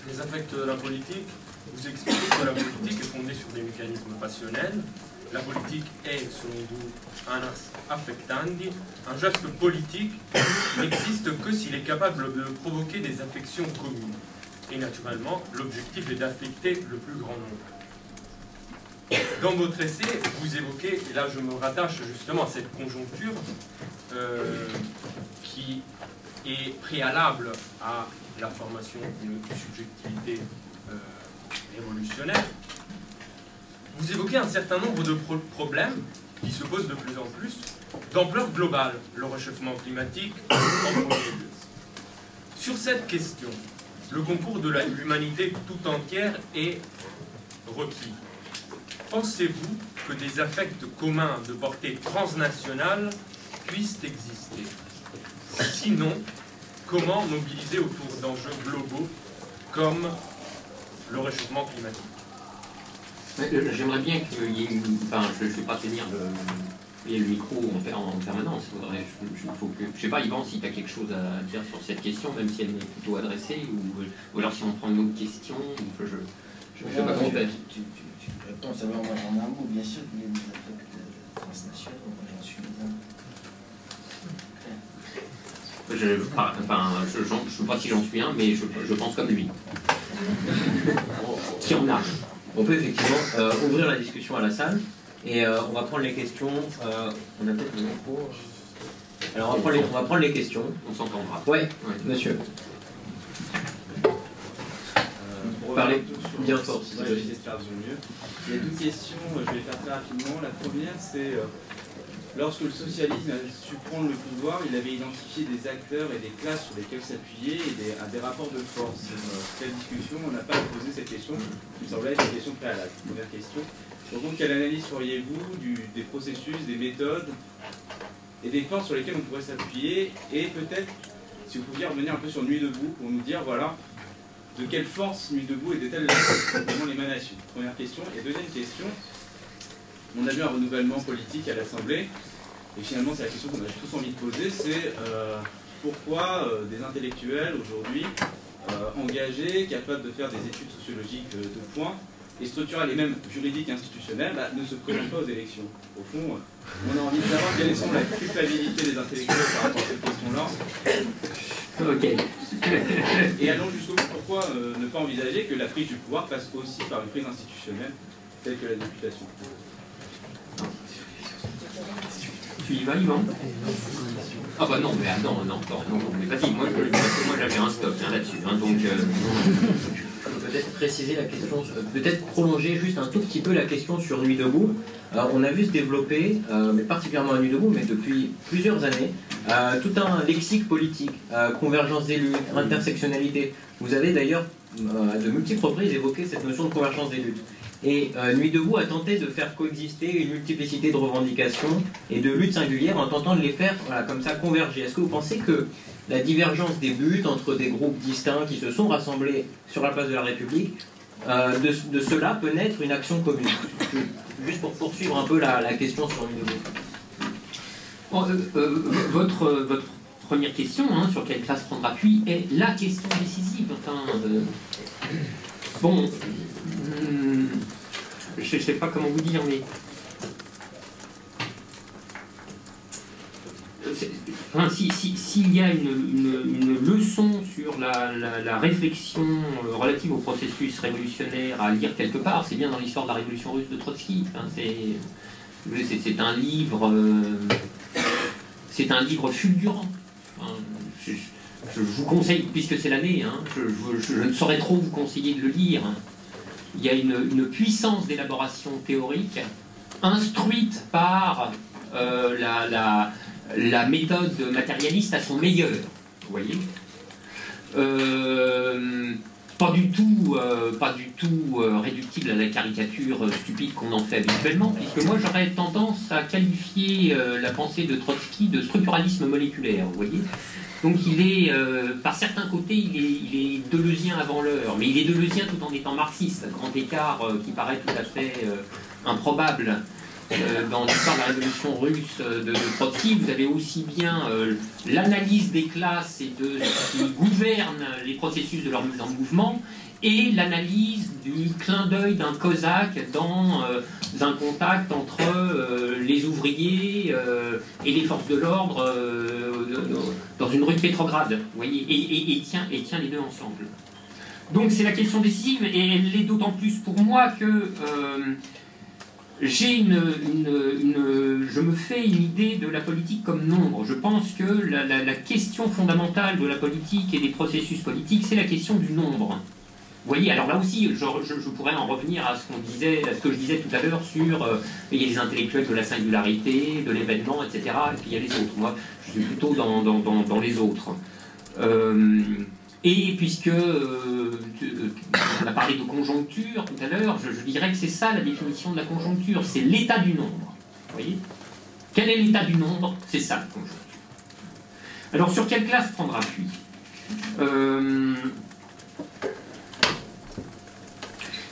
Les affects de la politique, vous expliquez que la politique est fondée sur des mécanismes passionnels. La politique est, selon vous, un ars affectandi, un geste politique n'existe que s'il est capable de provoquer des affections communes. Et naturellement, l'objectif est d'affecter le plus grand nombre. Dans votre essai, vous évoquez, et là je me rattache justement à cette conjoncture qui est préalable à la formation d'une subjectivité révolutionnaire, vous évoquez un certain nombre de problèmes qui se posent de plus en plus d'ampleur globale, le réchauffement climatique en premier lieu. Sur cette question, le concours de l'humanité tout entière est requis. Pensez-vous que des affects communs de portée transnationale puissent exister? Sinon, comment mobiliser autour d'enjeux globaux comme le réchauffement climatique? J'aimerais bien qu'il y ait une... Enfin, je ne vais pas tenir le micro en permanence. Je sais pas, Yvan, si tu as quelque chose à dire sur cette question, même si elle est plutôt adressée, ou alors si on prend une autre question, je sais pas comment tu réponds, ça va, moi j'en ai un mot, bien sûr qu'il y a des affects transnationaux, moi j'en suis un. je ne sais pas si j'en suis un, mais je pense comme lui. Qui en a? On peut effectivement ouvrir la discussion à la salle et on va prendre les questions. On a peut-être le micro. Alors on va prendre les questions. On s'entendra. Ouais, monsieur. Parlez bien fort. Je vais essayer de faire du mieux. Il y a deux questions, je vais les faire très rapidement. La première, c'est lorsque le socialisme a su prendre le pouvoir, il avait identifié des acteurs et des classes sur lesquelles s'appuyer et des rapports de force. Cette discussion, on n'a pas posé cette question, qui me semblait être une question préalable. Première question. Donc, quelle analyse feriez-vous des processus, des méthodes et des forces sur lesquelles on pourrait s'appuyer? Et peut-être, si vous pouviez revenir un peu sur Nuit debout pour nous dire, voilà, de quelle force Nuit debout était-elle vraiment l'émanation? Première question. Et deuxième question, on a vu un renouvellement politique à l'Assemblée, et finalement c'est la question qu'on a tous envie de poser, c'est pourquoi des intellectuels aujourd'hui engagés, capables de faire des études sociologiques de pointe, et structurelles et même juridiques et institutionnelles, ne se présentent pas aux élections. Au fond, on a envie de savoir quelle est la culpabilité des intellectuels par rapport à cette question-là. Ok. Et allons jusqu'au bout, pourquoi ne pas envisager que la prise du pouvoir passe aussi par une prise institutionnelle, telle que la députation? Tu y vas, Yvan? Ah bah non, mais vas-y, moi j'avais un stop là-dessus, donc... Peut-être préciser la question, peut-être prolonger juste un tout petit peu la question sur Nuit debout. On a vu se développer, mais particulièrement à Nuit debout, mais depuis plusieurs années, tout un lexique politique, convergence des luttes, intersectionnalité. Vous avez d'ailleurs à de multiples reprises évoqué cette notion de convergence des luttes. Et Nuit debout a tenté de faire coexister une multiplicité de revendications et de luttes singulières en tentant de les faire comme ça converger. Est-ce que vous pensez que la divergence des buts entre des groupes distincts qui se sont rassemblés sur la place de la République, de cela peut naître une action commune? Juste pour poursuivre un peu la question sur Nuit debout. Votre première question, sur quelle classe prendre appui, est la question décisive. Bon, je ne sais pas comment vous dire, mais... S'il y a une leçon sur la réflexion relative au processus révolutionnaire à lire quelque part, c'est bien dans l'histoire de la révolution russe de Trotsky. C'est un livre c'est un livre fulgurant. Enfin, je vous conseille, puisque c'est l'année, hein, je ne saurais trop vous conseiller de le lire. Il y a une puissance d'élaboration théorique instruite par la méthode matérialiste à son meilleur, vous voyez. Pas du tout réductible à la caricature stupide qu'on en fait habituellement, puisque moi j'aurais tendance à qualifier la pensée de Trotsky de structuralisme moléculaire, vous voyez. Donc il est, par certains côtés, il est deleuzien avant l'heure, mais il est deleuzien tout en étant marxiste, grand écart qui paraît tout à fait improbable. Dans l'histoire de la révolution russe de Trotsky, vous avez aussi bien l'analyse des classes et de ce qui gouverne les processus de leur mise en mouvement, et l'analyse du clin d'œil d'un cosaque dans un contact entre les ouvriers et les forces de l'ordre dans une rue de Pétrograd, vous voyez, et tient les deux ensemble. Donc c'est la question décisive, et elle l'est d'autant plus pour moi que je me fais une idée de la politique comme nombre. Je pense que la question fondamentale de la politique et des processus politiques, c'est la question du nombre. Vous voyez, alors là aussi, je pourrais en revenir à ce que je disais tout à l'heure sur il y a les intellectuels de la singularité, de l'événement, etc. Et puis il y a les autres. Moi, je suis plutôt dans les autres. Et puisque on a parlé de conjoncture tout à l'heure, je dirais que c'est ça la définition de la conjoncture, c'est l'état du nombre. Vous voyez ? Quel est l'état du nombre ? C'est ça la conjoncture. Alors sur quelle classe prendre appui ?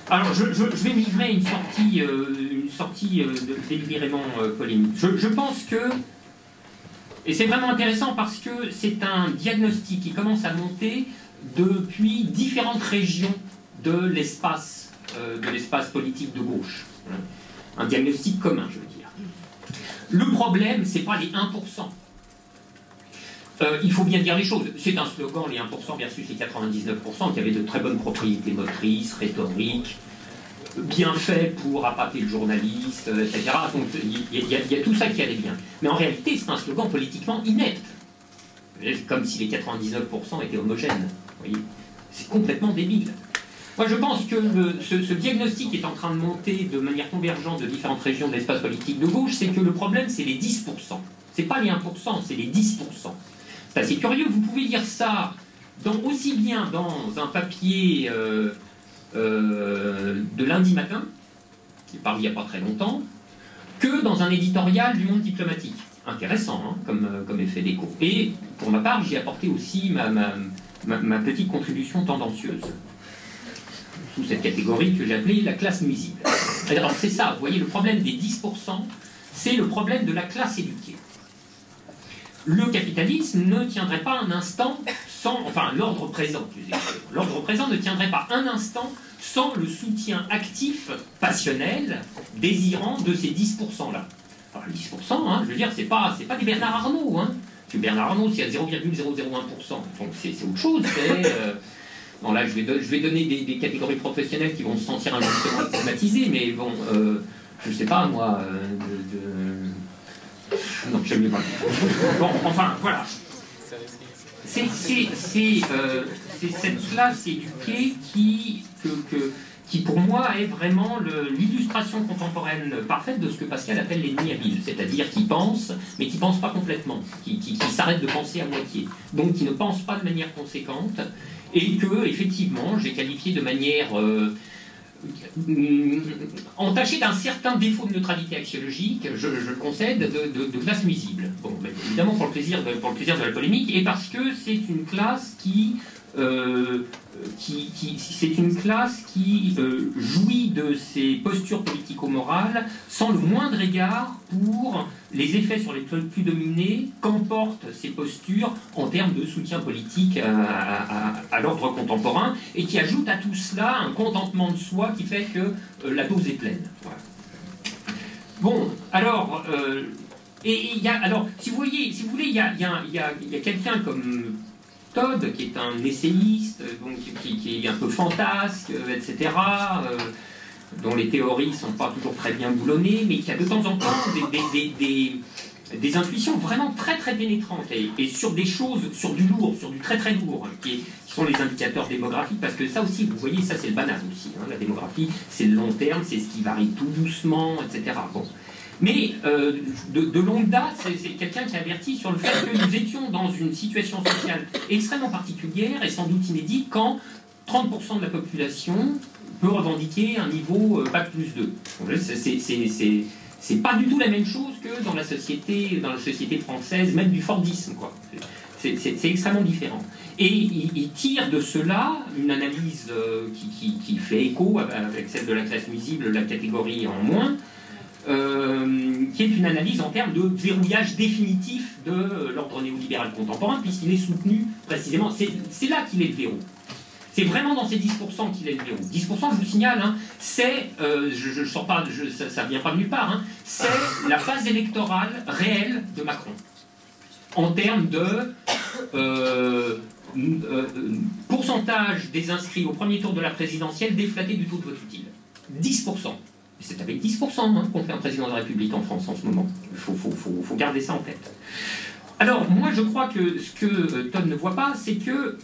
Alors je vais livrer une sortie délibérément polémique. Je pense que, et c'est vraiment intéressant parce que c'est un diagnostic qui commence à monter depuis différentes régions de l'espace politique de gauche. Un diagnostic commun, je veux dire. Le problème, c'est pas les 1%. Il faut bien dire les choses. C'est un slogan, les 1% versus les 99%, qui avaient de très bonnes propriétés motrices, rhétoriques, bien fait pour appâter le journaliste, etc. Donc il y a tout ça qui allait bien. Mais en réalité, c'est un slogan politiquement inepte. Comme si les 99% étaient homogènes. Vous voyez, c'est complètement débile. Moi, je pense que ce diagnostic est en train de monter de manière convergente de différentes régions de l'espace politique de gauche, c'est que le problème, c'est les 10%. C'est pas les 1%, c'est les 10%. C'est assez curieux, vous pouvez lire ça aussi bien dans un papier de lundi matin, qui est paru il n'y a pas très longtemps, que dans un éditorial du Monde diplomatique. Intéressant, hein, comme effet d'écho. Et pour ma part, j'y ai apporté aussi ma petite contribution tendancieuse, sous cette catégorie que j'ai appelée la classe nuisible. Alors c'est ça, vous voyez, le problème des 10%, c'est le problème de la classe éduquée. Le capitalisme ne tiendrait pas un instant sans... Enfin, l'ordre présent, l'ordre présent ne tiendrait pas un instant sans le soutien actif, passionnel, désirant de ces 10%-là. Alors, les 10%, hein, je veux dire, c'est pas des Bernard Arnault. Hein. Parce que Bernard Arnault, c'est à 0,001%. Donc, c'est autre chose. Bon, là, je vais donner des catégories professionnelles qui vont se sentir injustement stigmatisées, mais bon, je sais pas, moi... Non, j'aime mieux pas. Bon, enfin, voilà. C'est cette classe éduquée qui, pour moi, est vraiment l'illustration contemporaine parfaite de ce que Pascal appelle l'ennemi habile, c'est-à-dire qui pense, mais qui ne pense pas complètement, qui s'arrête de penser à moitié, donc qui ne pense pas de manière conséquente, et que, effectivement, j'ai qualifié de manière... entaché d'un certain défaut de neutralité axiologique, je le concède, de classe nuisible. Bon, ben, évidemment pour le plaisir de la polémique, et parce que c'est une classe qui jouit de ses postures politico-morales sans le moindre égard pour les effets sur les plus dominés qu'emportent ces postures en termes de soutien politique à l'ordre contemporain, et qui ajoute à tout cela un contentement de soi qui fait que la dose est pleine. Voilà. Bon, alors, si vous voulez, il y a quelqu'un comme Todd, qui est un essayiste, donc, qui est un peu fantasque, etc., dont les théories ne sont pas toujours très bien boulonnées, mais qui a de temps en temps des intuitions vraiment très très pénétrantes et sur des choses, sur du lourd, sur du très très lourd, qui sont les indicateurs démographiques, parce que ça aussi, vous voyez, ça c'est le banal aussi. Hein, la démographie, c'est le long terme, c'est ce qui varie tout doucement, etc. Bon. Mais de longue date, c'est quelqu'un qui avertit sur le fait que nous étions dans une situation sociale extrêmement particulière et sans doute inédite quand 30% de la population peut revendiquer un niveau Bac plus 2. C'est pas du tout la même chose que dans la société française, même du Fordisme, quoi. C'est extrêmement différent. Et il tire de cela une analyse qui fait écho avec celle de la classe nuisible, la catégorie en moins, qui est une analyse en termes de verrouillage définitif de l'ordre néolibéral contemporain, puisqu'il est soutenu précisément. C'est là qu'il est le verrou. C'est vraiment dans ces 10% qu'il est le verrou. 10%, je vous signale, hein, c'est, je sors pas, ça vient pas de nulle part, hein, c'est la base électorale réelle de Macron. En termes de pourcentage des inscrits au premier tour de la présidentielle déflaté du taux de vote utile. 10%. C'est avec 10% hein, qu'on fait un président de la République en France en ce moment. Il faut garder ça en tête. Alors, moi, je crois que ce que Todd ne voit pas, c'est que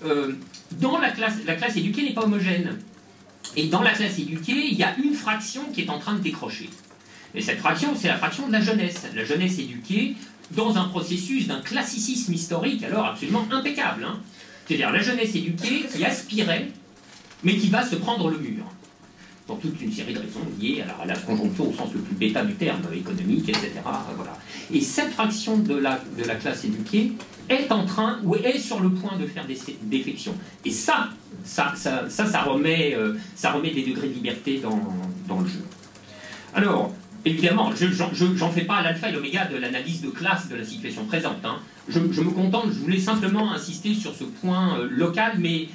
dans la classe éduquée n'est pas homogène. Et dans la classe éduquée, il y a une fraction qui est en train de décrocher. Et cette fraction, c'est la fraction de la jeunesse. La jeunesse éduquée dans un processus d'un classicisme historique, alors absolument impeccable. Hein. C'est-à-dire la jeunesse éduquée qui aspirait, mais qui va se prendre le mur. Dans toute une série de raisons liées à la conjoncture au sens le plus bêta du terme, économique, etc. Voilà. Et cette fraction de la classe éduquée est en train, ou est sur le point de faire des défections. Et ça remet des degrés de liberté dans le jeu. Alors, évidemment, j'en fais pas l'alpha et l'oméga de l'analyse de classe de la situation présente. Hein. Je me contente, je voulais simplement insister sur ce point local, mais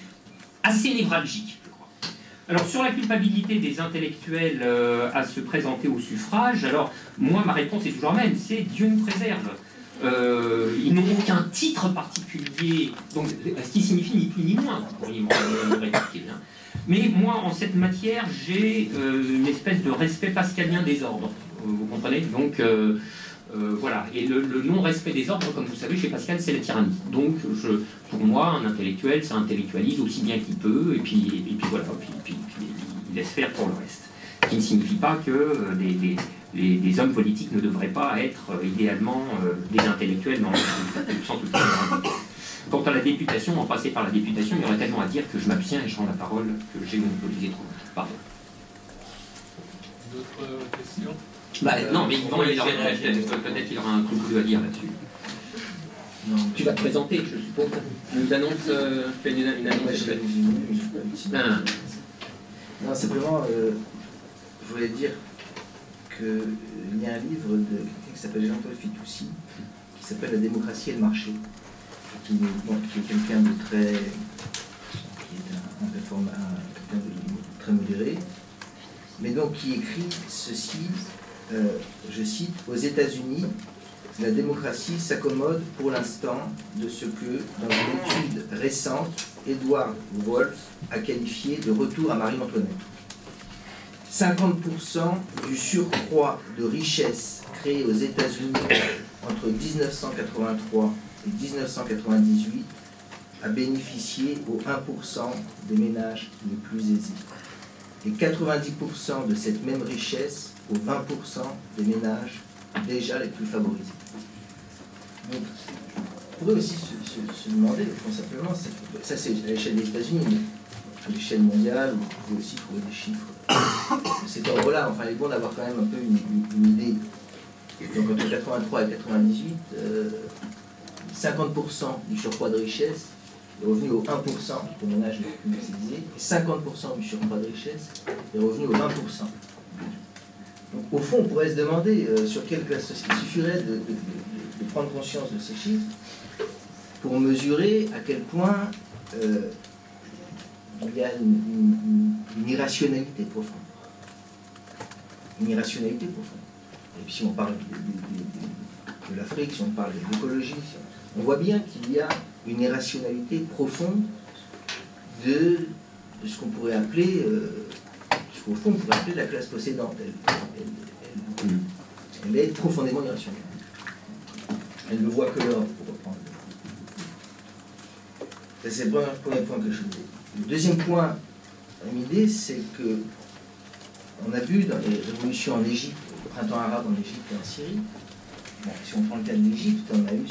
assez névralgique. Alors, sur la culpabilité des intellectuels à se présenter au suffrage, alors, moi, ma réponse est toujours la même, c'est Dieu nous préserve. Ils n'ont aucun titre particulier, donc, ce qui signifie ni plus ni moins, vous pourriez me rétorquer. Hein. Mais moi, en cette matière, j'ai une espèce de respect pascalien des ordres, vous comprenez? Donc, voilà. Et le non-respect des ordres, comme vous le savez, chez Pascal, c'est la tyrannie. Donc, pour moi, un intellectuel, ça intellectualise aussi bien qu'il peut, et puis voilà, puis il laisse faire pour le reste. Ce qui ne signifie pas que les hommes politiques ne devraient pas être idéalement des intellectuels dans le sens tout à fait. Quant à la députation, en passer par la députation, il y aurait tellement à dire que je m'abstiens et je rends la parole que j'ai monopolisé trop vite. Pardon. D'autres questions? Bah, non, mais peut-être qu'il aura un truc à dire là-dessus. Tu vas te présenter, je suppose. Une annonce, une annonce. Non, simplement, je voulais dire qu'il y a un livre de quelqu'un qui s'appelle Jean-Paul Fitoussi, qui s'appelle La démocratie et le marché, qui est quelqu'un de très... qui est quelqu'un de très modéré, mais donc qui écrit ceci, je cite, « Aux États-Unis, la démocratie s'accommode pour l'instant de ce que, dans une étude récente, Edward Wolff a qualifié de retour à Marie-Antoinette. 50% du surcroît de richesse créé aux États-Unis entre 1983 et 1998 a bénéficié aux 1% des ménages les plus aisés. Et 90% de cette même richesse aux 20% des ménages déjà les plus favorisés. Donc, on pourrait aussi se demander, simplement, ça c'est à l'échelle des États-Unis, mais à l'échelle mondiale, vous pouvez aussi trouver des chiffres de cet ordre-là. Enfin, il est bon d'avoir quand même un peu une idée. Donc, entre 83 et 98, 50% du surcroît de richesse est revenu au 1% des ménages les plus aisés, et 50% du surcroît de richesse est revenu au 20%. Donc, au fond, on pourrait se demander sur quelle classe sociale. Il suffirait de prendre conscience de ces chiffres pour mesurer à quel point il y a une irrationalité profonde. Une irrationalité profonde. Et puis si on parle de l'Afrique, si on parle de l'écologie, on voit bien qu'il y a une irrationalité profonde de ce qu'on pourrait appeler, ce qu'au fond on pourrait appeler la classe possédante. Elle est profondément irrationnelle. Elle ne voit que l'or, pour reprendre. Ça, c'est le premier point que je voulais. Le deuxième point, une idée, c'est que on a vu dans les révolutions en Égypte, le printemps arabe en Égypte et en Syrie, bon, si on prend le cas de l'Égypte, on a eu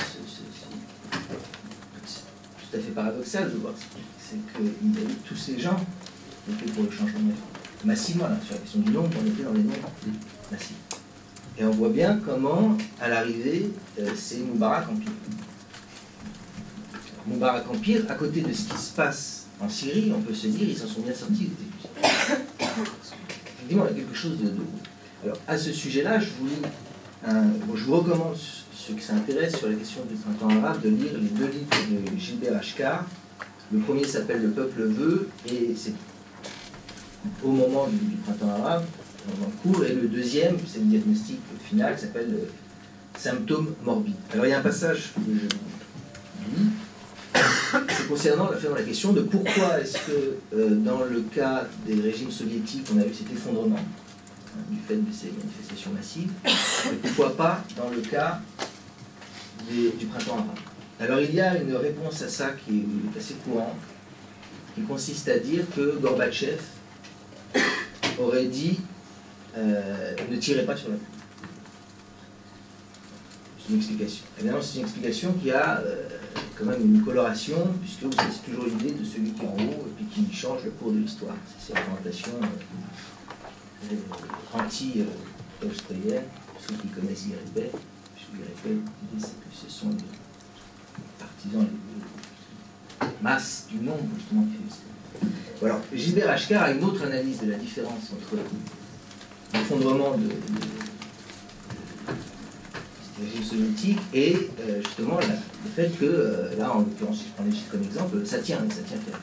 tout à fait paradoxal de voir, c'est qu'il y a eu tous ces gens qui étaient pour le changement massivement, là, sur la question du nombre, on était dans les nombres massifs. Et on voit bien comment, à l'arrivée, c'est Moubarak Empire. Moubarak Empire, à côté de ce qui se passe en Syrie, on peut se dire ils s'en sont bien sortis. Effectivement, il y a quelque chose de... Alors, à ce sujet-là, je vous recommande, ceux qui s'intéressent sur la question du printemps arabe, de lire les 2 livres de Gilbert Achcar. Le premier s'appelle Le peuple veut, et c'est au moment du printemps arabe, en cours, et le deuxième, c'est le diagnostic final, qui s'appelle Symptômes morbides. Alors, il y a un passage que je lis, c'est concernant la question de pourquoi est-ce que dans le cas des régimes soviétiques, on a eu cet effondrement du fait de ces manifestations massives, et pourquoi pas dans le cas du printemps arabe. Alors il y a une réponse à ça qui est assez courante, qui consiste à dire que Gorbatchev aurait dit ne tirez pas sur la pluie. C'est une explication. Évidemment, c'est une explication qui a quand même une coloration, puisque vous avez toujours l'idée de celui qui est en haut et puis qui change le cours de l'histoire. C'est cette orientation anti-tolstoïenne, ceux qui connaissent Guérépet, puisque Guérépet, l'idée c'est que ce sont les partisans, les masses du nombre, justement, qui fait l'histoire. Alors, Gilbert Achcar a une autre analyse de la différence entre l'effondrement du régime soviétique et justement le fait que, là en l'occurrence, si je prends l'Égypte comme exemple, ça tient ferme.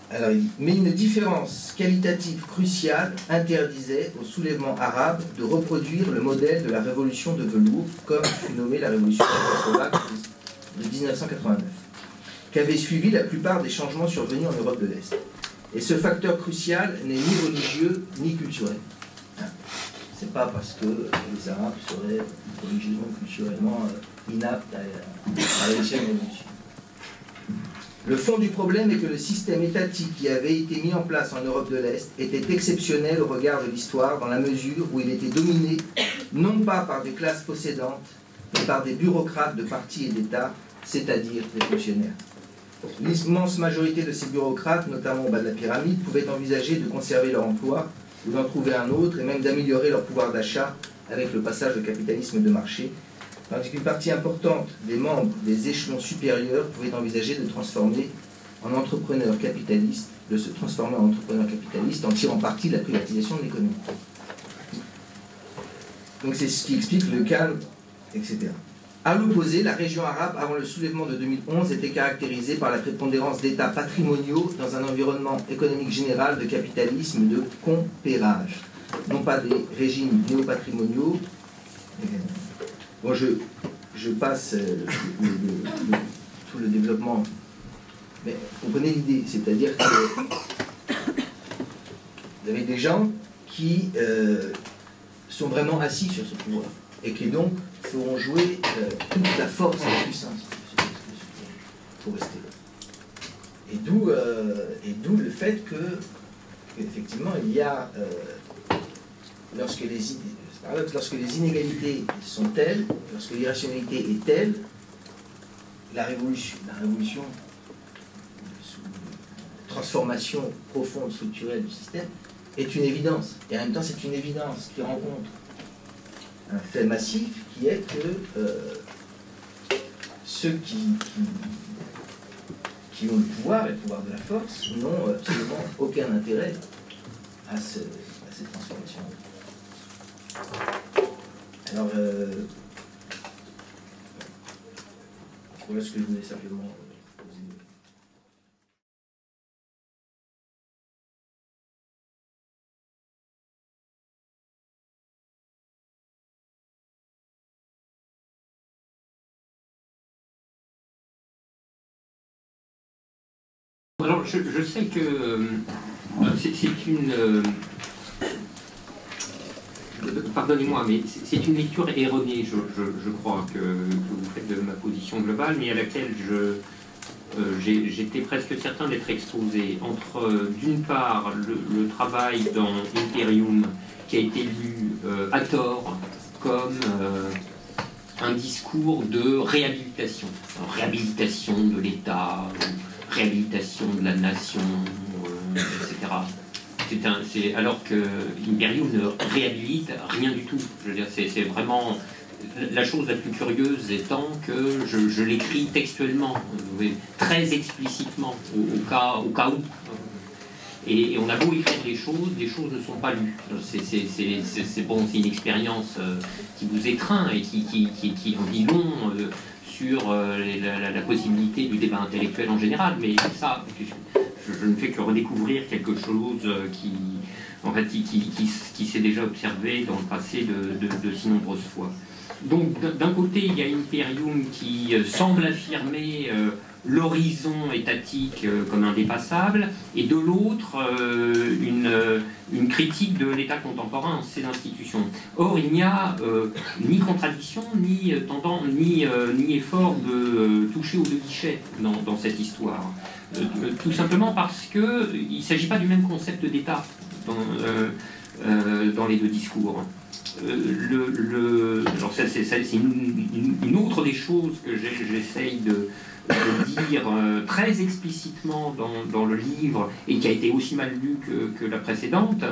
Alors il dit, mais une différence qualitative cruciale interdisait au soulèvement arabe de reproduire le modèle de la révolution de velours, comme fut nommée la révolution tchécoslovaque de 1989, qu'avaient suivi la plupart des changements survenus en Europe de l'Est. Et ce facteur crucial n'est ni religieux ni culturel. C'est pas parce que les Arabes seraient religieusement, culturellement inaptes à réussir une révolution. Le fond du problème est que le système étatique qui avait été mis en place en Europe de l'Est était exceptionnel au regard de l'histoire, dans la mesure où il était dominé non pas par des classes possédantes, mais par des bureaucrates de partis et d'États, c'est-à-dire des fonctionnaires. L'immense majorité de ces bureaucrates, notamment au bas de la pyramide, pouvaient envisager de conserver leur emploi ou d'en trouver un autre, et même d'améliorer leur pouvoir d'achat avec le passage au capitalisme de marché, tandis qu'une partie importante des membres des échelons supérieurs pouvaient envisager de transformer en entrepreneurs capitalistes, en tirant parti de la privatisation de l'économie. Donc c'est ce qui explique le calme, etc. À l'opposé, la région arabe, avant le soulèvement de 2011, était caractérisée par la prépondérance d'États patrimoniaux dans un environnement économique général de capitalisme de compérage. Non pas des régimes néopatrimoniaux. Bon, je passe tout le développement, mais vous comprenez l'idée, c'est-à-dire que vous avez des gens qui sont vraiment assis sur ce pouvoir, et qui donc feront jouer toute la force et la puissance pour rester là. Et d'où le fait que, effectivement, il y a, lorsque les inégalités sont telles, lorsque l'irrationalité est telle, la révolution, transformation profonde, structurelle du système, est une évidence. Et en même temps, c'est une évidence qui rencontre un fait massif qui est que ceux qui ont le pouvoir et le pouvoir de la force n'ont absolument aucun intérêt à cette transformation. Alors, voilà ce que je voulais simplement poser. Alors, je sais que c'est une pardonnez-moi, mais c'est une lecture erronée, je crois, que vous faites de ma position globale, mais à laquelle j'étais presque certain d'être exposé entre, d'une part, le travail dans Imperium, qui a été lu à tort comme un discours de réhabilitation. Réhabilitation de l'État, réhabilitation de la nation, etc. Alors que Imperium ne réhabilite rien du tout. Je veux dire, c'est vraiment la chose la plus curieuse étant que je l'écris textuellement, très explicitement, au cas où. Et on a beau écrire des choses ne sont pas lues. C'est bon, c'est une expérience qui vous étreint et qui en dit long sur la possibilité du débat intellectuel en général, mais ça, je ne fais que redécouvrir quelque chose qui s'est déjà observé dans le passé de si nombreuses fois. Donc d'un côté, il y a Imperium qui semble affirmer l'horizon étatique comme indépassable, et de l'autre, une critique de l'État contemporain, ses institutions. Or, il n'y a ni contradiction, ni effort de toucher aux deux guichets dans cette histoire. Tout simplement parce qu'il ne s'agit pas du même concept d'État dans les deux discours. Alors c'est une autre des choses que j'essaye de dire très explicitement dans le livre, et qui a été aussi mal lu que la précédente.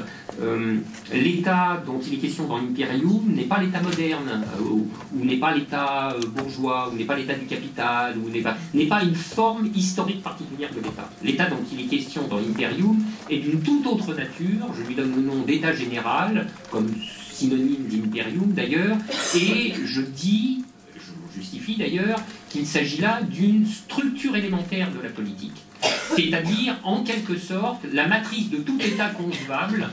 L'État dont il est question dans Imperium n'est pas l'État moderne, ou n'est pas l'État bourgeois, ou n'est pas l'État du capital, ou n'est pas une forme historique particulière de l'État. L'État dont il est question dans Imperium est d'une toute autre nature. Je lui donne le nom d'État général, comme synonyme d'Imperium d'ailleurs, et je justifie d'ailleurs qu'il s'agit là d'une structure élémentaire de la politique, c'est-à-dire en quelque sorte la matrice de tout État concevable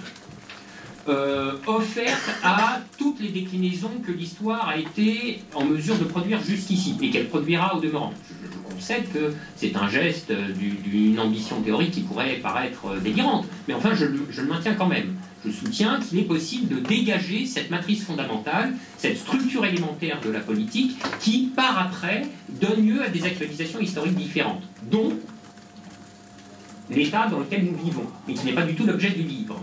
offerte à toutes les déclinaisons que l'histoire a été en mesure de produire jusqu'ici, et qu'elle produira au demeurant. Je concède que c'est un geste d'une ambition théorique qui pourrait paraître délirante, mais enfin je le maintiens quand même. Je soutiens qu'il est possible de dégager cette matrice fondamentale, cette structure élémentaire de la politique, qui, par après, donne lieu à des actualisations historiques différentes, dont l'État dans lequel nous vivons, mais qui n'est pas du tout l'objet du livre.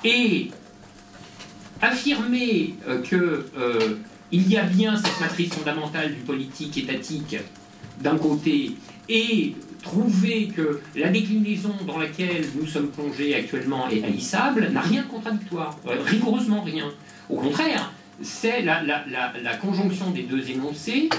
Et affirmer qu'il y a bien cette matrice fondamentale du politique étatique d'un côté, et trouver que la déclinaison dans laquelle nous sommes plongés actuellement est haïssable, n'a rien de contradictoire, rigoureusement rien. Au contraire, c'est la conjonction des deux énoncés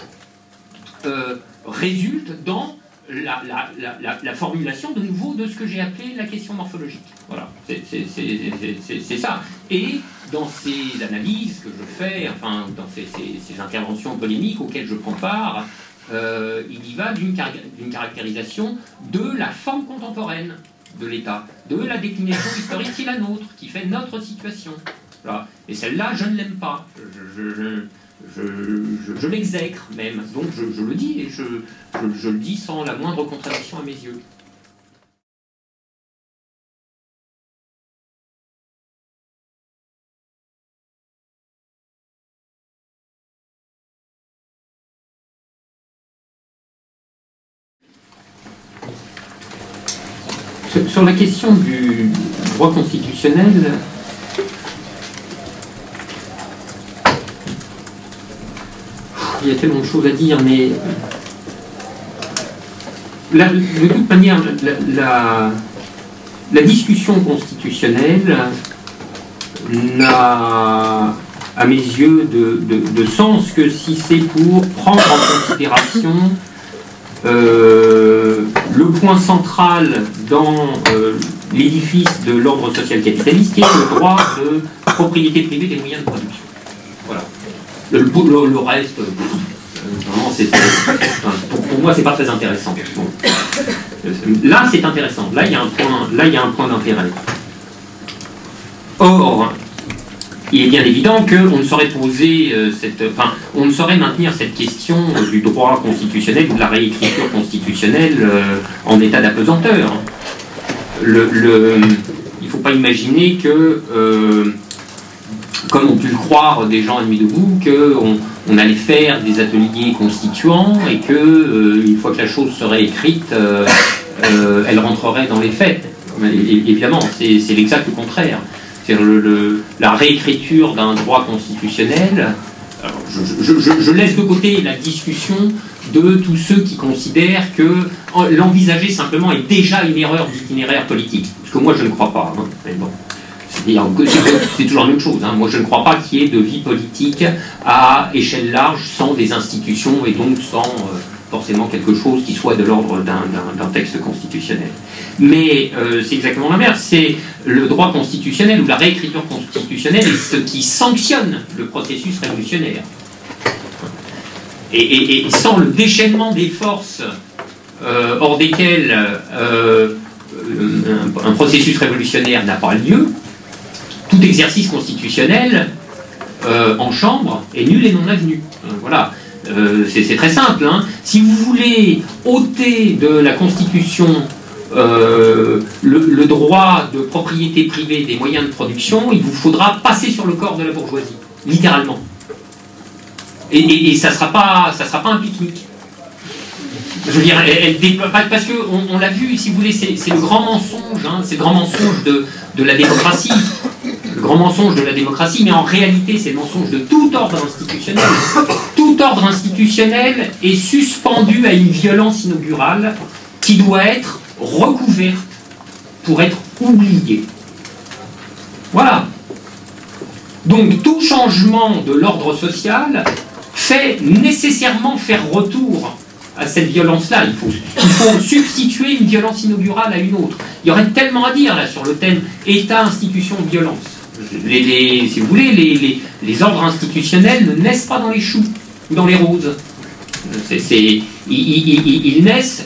résulte dans la formulation de nouveau de ce que j'ai appelé la question morphologique. Voilà, c'est ça. Et dans ces analyses que je fais, enfin dans ces interventions polémiques auxquelles je prends part, il y va d'une caractérisation de la forme contemporaine de l'État, de la déclinaison historique qui est la nôtre, qui fait notre situation. Voilà. Et celle-là, je ne l'aime pas. Je l'exècre même. Donc je le dis, et je le dis sans la moindre contradiction à mes yeux. Sur la question du droit constitutionnel, il y a tellement de choses à dire, mais de toute manière, la discussion constitutionnelle n'a, à mes yeux, de sens que si c'est pour prendre en considération le point central dans l'édifice de l'ordre social capitaliste, qui est le droit de propriété privée des moyens de production. Voilà. Le reste, vraiment, pour moi, c'est pas très intéressant. Bon. Là, c'est intéressant. Là, il y a un point d'intérêt. Or, il est bien évident qu'on ne saurait poser on ne saurait maintenir cette question du droit constitutionnel ou de la réécriture constitutionnelle en état d'apesanteur. Il ne faut pas imaginer que comme ont pu le croire des gens à Nuit debout, qu'on allait faire des ateliers constituants et que, une fois que la chose serait écrite, elle rentrerait dans les faits. Évidemment, c'est l'exact contraire. C'est-à-dire la réécriture d'un droit constitutionnel. Alors, je laisse de côté la discussion de tous ceux qui considèrent que l'envisager simplement est déjà une erreur d'itinéraire politique. Parce que moi, je ne crois pas. Hein. Mais bon. C'est toujours la même chose. Hein. Moi, je ne crois pas qu'il y ait de vie politique à échelle large sans des institutions et donc sans forcément quelque chose qui soit de l'ordre d'un texte constitutionnel. Mais c'est exactement l'inverse. C'est le droit constitutionnel ou la réécriture constitutionnelle ce qui sanctionne le processus révolutionnaire. Et sans le déchaînement des forces hors desquelles un processus révolutionnaire n'a pas lieu, tout exercice constitutionnel en chambre est nul et non avenu. Voilà. C'est très simple. Hein. Si vous voulez ôter de la Constitution le droit de propriété privée des moyens de production, il vous faudra passer sur le corps de la bourgeoisie, littéralement. Et ça sera pas un pique-nique. Je veux dire, parce que on l'a vu, si vous voulez, c'est le grand mensonge, hein, c'est le grand mensonge de la démocratie. Le grand mensonge de la démocratie, mais en réalité, c'est le mensonge de tout ordre institutionnel. Tout ordre institutionnel est suspendu à une violence inaugurale qui doit être recouverte pour être oubliée. Voilà. Donc, tout changement de l'ordre social fait nécessairement faire retour à cette violence-là. Il faut substituer une violence inaugurale à une autre. Il y aurait tellement à dire là sur le thème État, institution, violence. Si vous voulez, les ordres institutionnels ne naissent pas dans les choux ou dans les roses. Ils naissent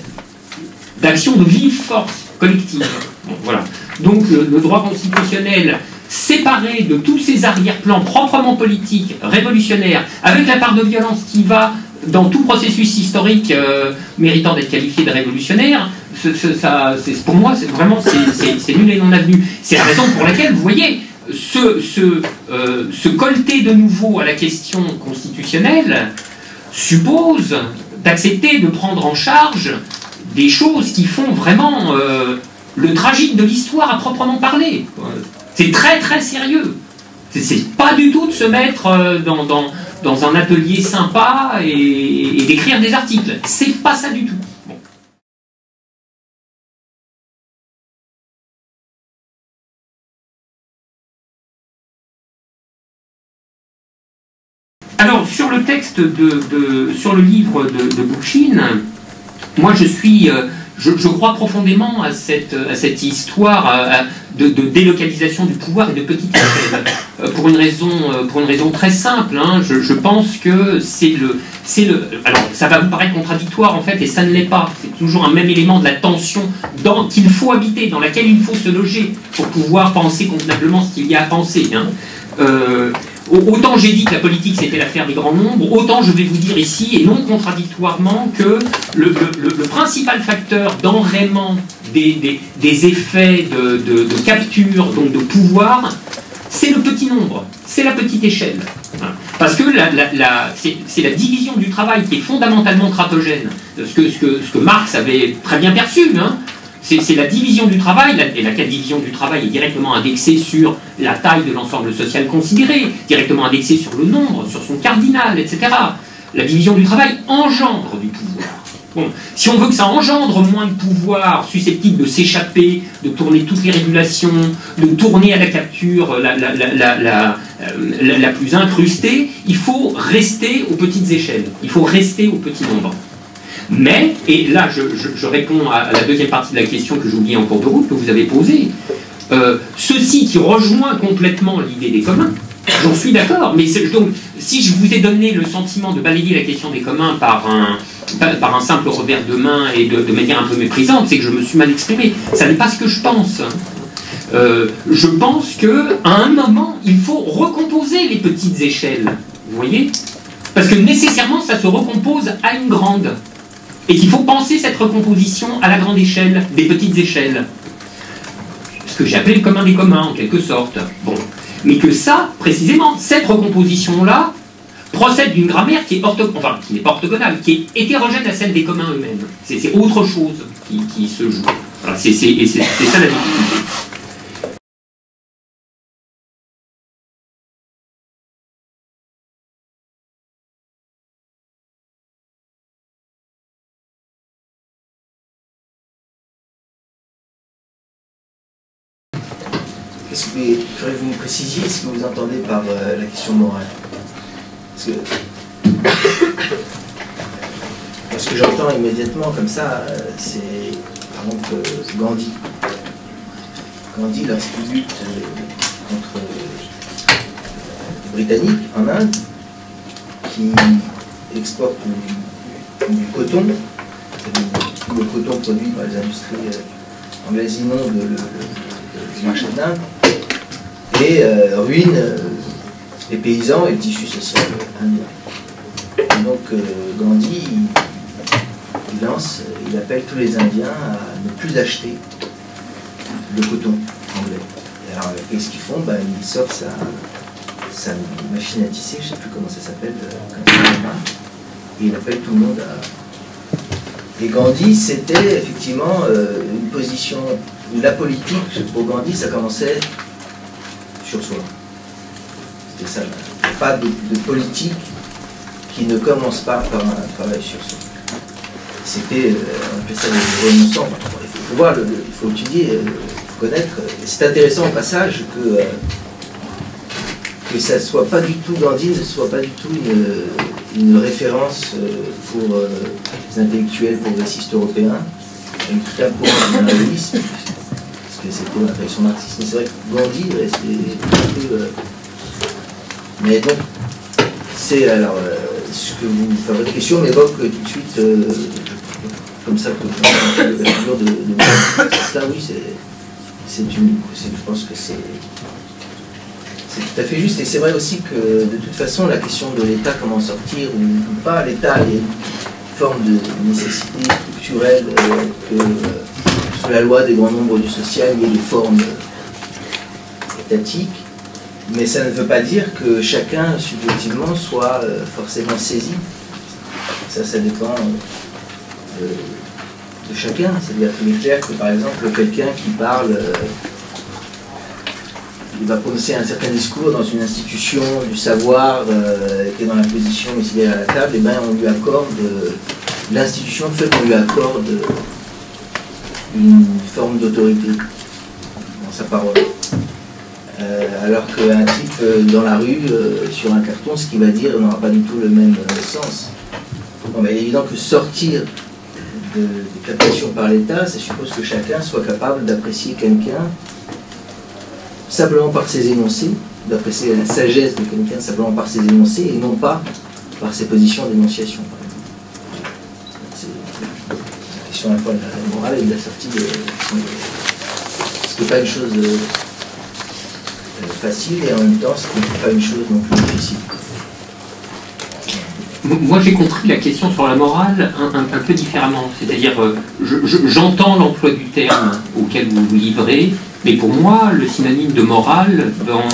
d'actions de vive force collective. Bon, voilà. Donc le droit constitutionnel séparé de tous ces arrière-plans proprement politiques, révolutionnaires, avec la part de violence qui va dans tout processus historique méritant d'être qualifié de révolutionnaire, pour moi, c'est nul et non avenu. C'est la raison pour laquelle, vous voyez, se colter de nouveau à la question constitutionnelle suppose d'accepter de prendre en charge des choses qui font vraiment le tragique de l'histoire à proprement parler. C'est très très sérieux. C'est pas du tout de se mettre dans un atelier sympa et d'écrire des articles. C'est pas ça du tout. Bon. Alors, sur le texte sur le livre de Bookchin, moi je crois profondément à cette histoire de délocalisation du pouvoir et de petite échelle. Pour une raison très simple. Hein, je pense que c'est le. Alors, ça va vous paraître contradictoire en fait, et ça ne l'est pas. C'est toujours un même élément de la tension qu'il faut habiter, dans laquelle il faut se loger pour pouvoir penser convenablement ce qu'il y a à penser. Hein. Autant j'ai dit que la politique c'était l'affaire des grands nombres, autant je vais vous dire ici, et non contradictoirement, que le principal facteur d'enrayement des effets de capture, donc de pouvoir, c'est le petit nombre, c'est la petite échelle. Parce que c'est la division du travail qui est fondamentalement cratogène, ce que Marx avait très bien perçu, hein. C'est la division du travail, et laquelle division du travail est directement indexée sur la taille de l'ensemble social considéré, directement indexée sur le nombre, sur son cardinal, etc. La division du travail engendre du pouvoir. Bon, si on veut que ça engendre moins de pouvoir susceptible de s'échapper, de tourner toutes les régulations, de tourner à la capture la plus incrustée, il faut rester aux petites échelles, il faut rester au petit nombre. Mais, et là je réponds à la deuxième partie de la question que j'ai oubliée en cours de route, que vous avez posée, ceci qui rejoint complètement l'idée des communs, j'en suis d'accord, mais donc si je vous ai donné le sentiment de balayer la question des communs par un simple revers de main et de manière un peu méprisante, c'est que je me suis mal exprimé. Ça n'est pas ce que je pense. Je pense qu'à un moment, il faut recomposer les petites échelles, vous voyez ? Parce que nécessairement, ça se recompose à une grande. Et qu'il faut penser cette recomposition à la grande échelle, des petites échelles. Ce que j'ai appelé le commun des communs, en quelque sorte. Bon. mais que ça, précisément, cette recomposition-là, procède d'une grammaire qui est qui n'est pas orthogonale, qui est hétérogène à celle des communs eux-mêmes. C'est autre chose qui se joue. Voilà, c'est ça la difficulté. Est-ce que vous me précisiez ce que vous entendez par la question morale? Parce que j'entends immédiatement comme ça, c'est par exemple Gandhi. Gandhi, lorsqu'il lutte contre les Britanniques en Inde, qui exportent du coton, le coton produit par les industries anglaises inonde le marché d'Inde, et ruine les paysans et le tissu social indien. Et donc Gandhi, il appelle tous les Indiens à ne plus acheter le coton anglais. Et alors qu'est-ce qu'ils font? Ils sortent sa machine à tisser, je ne sais plus comment ça s'appelle, et il appelle tout le monde à... Et Gandhi, c'était effectivement une position où la politique, pour Gandhi, ça commençait sur soi. C'était ça. Il n'y a pas de politique qui ne commence pas par un travail sur soi. C'était, on appelait ça des renonçants. Il faut voir, il faut étudier, il faut connaître. C'est intéressant au passage que ça soit pas du tout, Gandhi ne soit pas du tout une référence pour les intellectuels progressistes européens, avec tout un courant du maoïsme, parce que c'était la tradition marxiste. Mais c'est vrai que Gandhi restait un peu... mais donc, c'est alors, ce que votre question m'évoque tout de suite, comme ça, que la figure de ça, oui, je pense que c'est tout à fait juste. Et c'est vrai aussi que, de toute façon, la question de l'État, comment sortir ou pas, l'État est une forme de nécessité structurelle que, sous la loi des grands nombres du social, il y a des formes étatiques. Mais ça ne veut pas dire que chacun, subjectivement, soit forcément saisi. Ça dépend de chacun. C'est-à-dire qu'il est clair que, par exemple, quelqu'un qui parle, il va prononcer un certain discours dans une institution du savoir, qui est dans la position où il est à la table, et bien on lui accorde, l'institution fait qu'on lui accorde une forme d'autorité dans sa parole. Alors qu'un type dans la rue, sur un carton, ce qu'il va dire n'aura pas du tout le même sens. Bon, il est évident que sortir des captations par l'État, ça suppose que chacun soit capable d'apprécier quelqu'un simplement par ses énoncés, d'apprécier la sagesse de quelqu'un simplement par ses énoncés, et non pas par ses positions d'énonciation. C'est la question à la fois de la morale et de la sortie de... Ce qui n'est pas une chose... facile, et en même temps ce qui n'est pas une chose non plus difficile. Moi j'ai compris la question sur la morale un peu différemment, c'est-à-dire j'entends l'emploi du terme auquel vous vous livrez, mais pour moi le synonyme de morale dans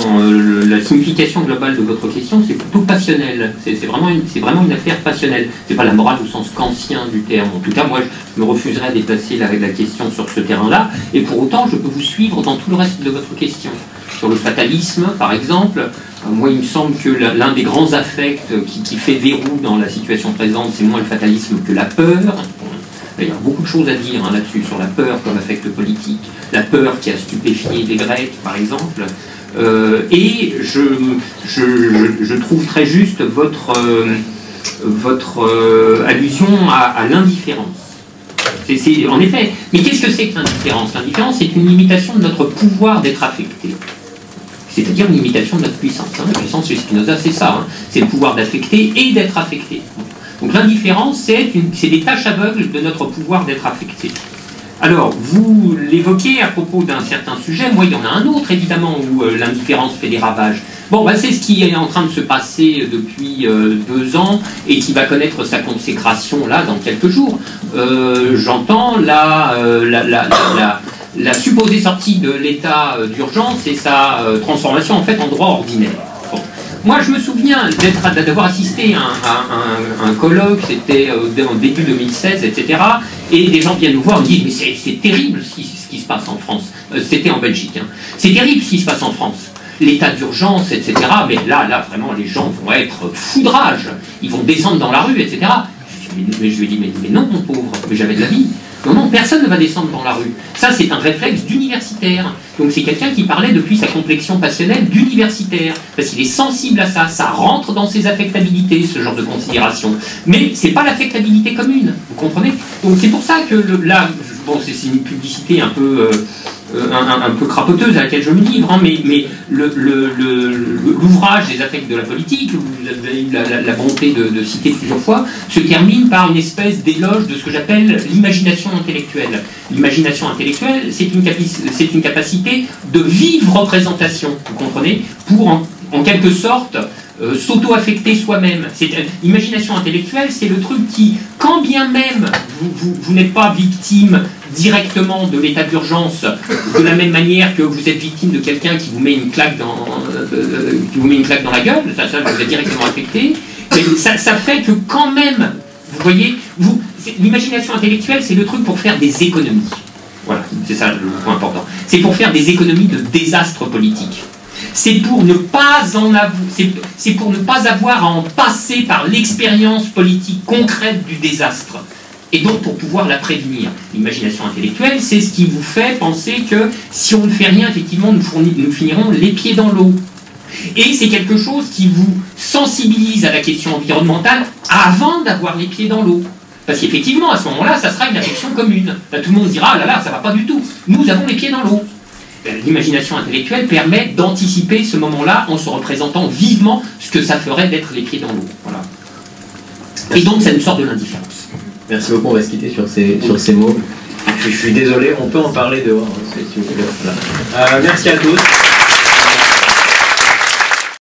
la signification globale de votre question c'est plutôt passionnel, c'est vraiment une affaire passionnelle, c'est pas la morale au sens kantien du terme. En tout cas moi je me refuserais à déplacer la question sur ce terrain-là, et pour autant je peux vous suivre dans tout le reste de votre question. Sur le fatalisme, par exemple, moi il me semble que l'un des grands affects qui fait verrou dans la situation présente, c'est moins le fatalisme que la peur. Il y a beaucoup de choses à dire là-dessus, sur la peur comme affect politique, la peur qui a stupéfié les Grecs, par exemple. Et je trouve très juste votre allusion à l'indifférence. En effet, mais qu'est-ce que c'est que l'indifférence? L'indifférence, c'est une limitation de notre pouvoir d'être affecté. C'est-à-dire une limitation de notre puissance. La puissance chez Spinoza, c'est ça. C'est le pouvoir d'affecter et d'être affecté. Donc l'indifférence, c'est des tâches aveugles de notre pouvoir d'être affecté. Alors, vous l'évoquez à propos d'un certain sujet. Moi, il y en a un autre, évidemment, où l'indifférence fait des ravages. Bon, c'est ce qui est en train de se passer depuis 2 ans et qui va connaître sa consécration, là, dans quelques jours. J'entends la supposée sortie de l'état d'urgence et sa transformation en fait en droit ordinaire. Bon. Moi, je me souviens d'avoir assisté à un colloque, c'était en début 2016, etc. Et des gens viennent nous voir et me disent « mais c'est terrible ce qui se passe en France ». C'était en Belgique. Hein. C'est terrible ce qui se passe en France. L'état d'urgence, etc. Mais là, vraiment, les gens vont être foudrage. Ils vont descendre dans la rue, etc. Mais je lui ai dit « mais non, mon pauvre, mais j'avais de la vie ». Non, personne ne va descendre dans la rue. Ça, c'est un réflexe d'universitaire. Donc c'est quelqu'un qui parlait depuis sa complexion passionnelle d'universitaire. Parce qu'il est sensible à ça. Ça rentre dans ses affectabilités, ce genre de considération. Mais c'est pas l'affectabilité commune. Vous comprenez? Donc c'est pour ça que là, bon, c'est une publicité un peu crapoteuse à laquelle je me livre, hein, mais l'ouvrage des affects de la politique, vous avez eu la bonté de citer plusieurs fois, se termine par une espèce d'éloge de ce que j'appelle l'imagination intellectuelle. L'imagination intellectuelle, c'est une capacité de vive représentation, vous comprenez, pour en quelque sorte s'auto-affecter soi-même. L'imagination intellectuelle, c'est le truc qui, quand bien même vous n'êtes pas victime directement de l'état d'urgence, de la même manière que vous êtes victime de quelqu'un qui vous met une claque dans la gueule, ça vous êtes directement affecté, mais ça fait que quand même, vous voyez, l'imagination intellectuelle, c'est le truc pour faire des économies. Voilà, c'est ça le point important. C'est pour faire des économies de désastres politiques. C'est pour ne pas avoir à en passer par l'expérience politique concrète du désastre. Et donc pour pouvoir la prévenir. L'imagination intellectuelle, c'est ce qui vous fait penser que si on ne fait rien, effectivement, nous finirons les pieds dans l'eau. Et c'est quelque chose qui vous sensibilise à la question environnementale avant d'avoir les pieds dans l'eau. Parce qu'effectivement, à ce moment-là, ça sera une affection commune. Là, tout le monde dira, ah là là, ça va pas du tout. Nous avons les pieds dans l'eau. L'imagination intellectuelle permet d'anticiper ce moment-là en se représentant vivement ce que ça ferait d'être les pieds dans l'eau. Voilà. Et donc, ça nous sort de l'indifférence. Merci beaucoup, on va se quitter sur ces mots. Je suis désolé, on peut en parler dehors, si vous voulez. Voilà. Merci à tous.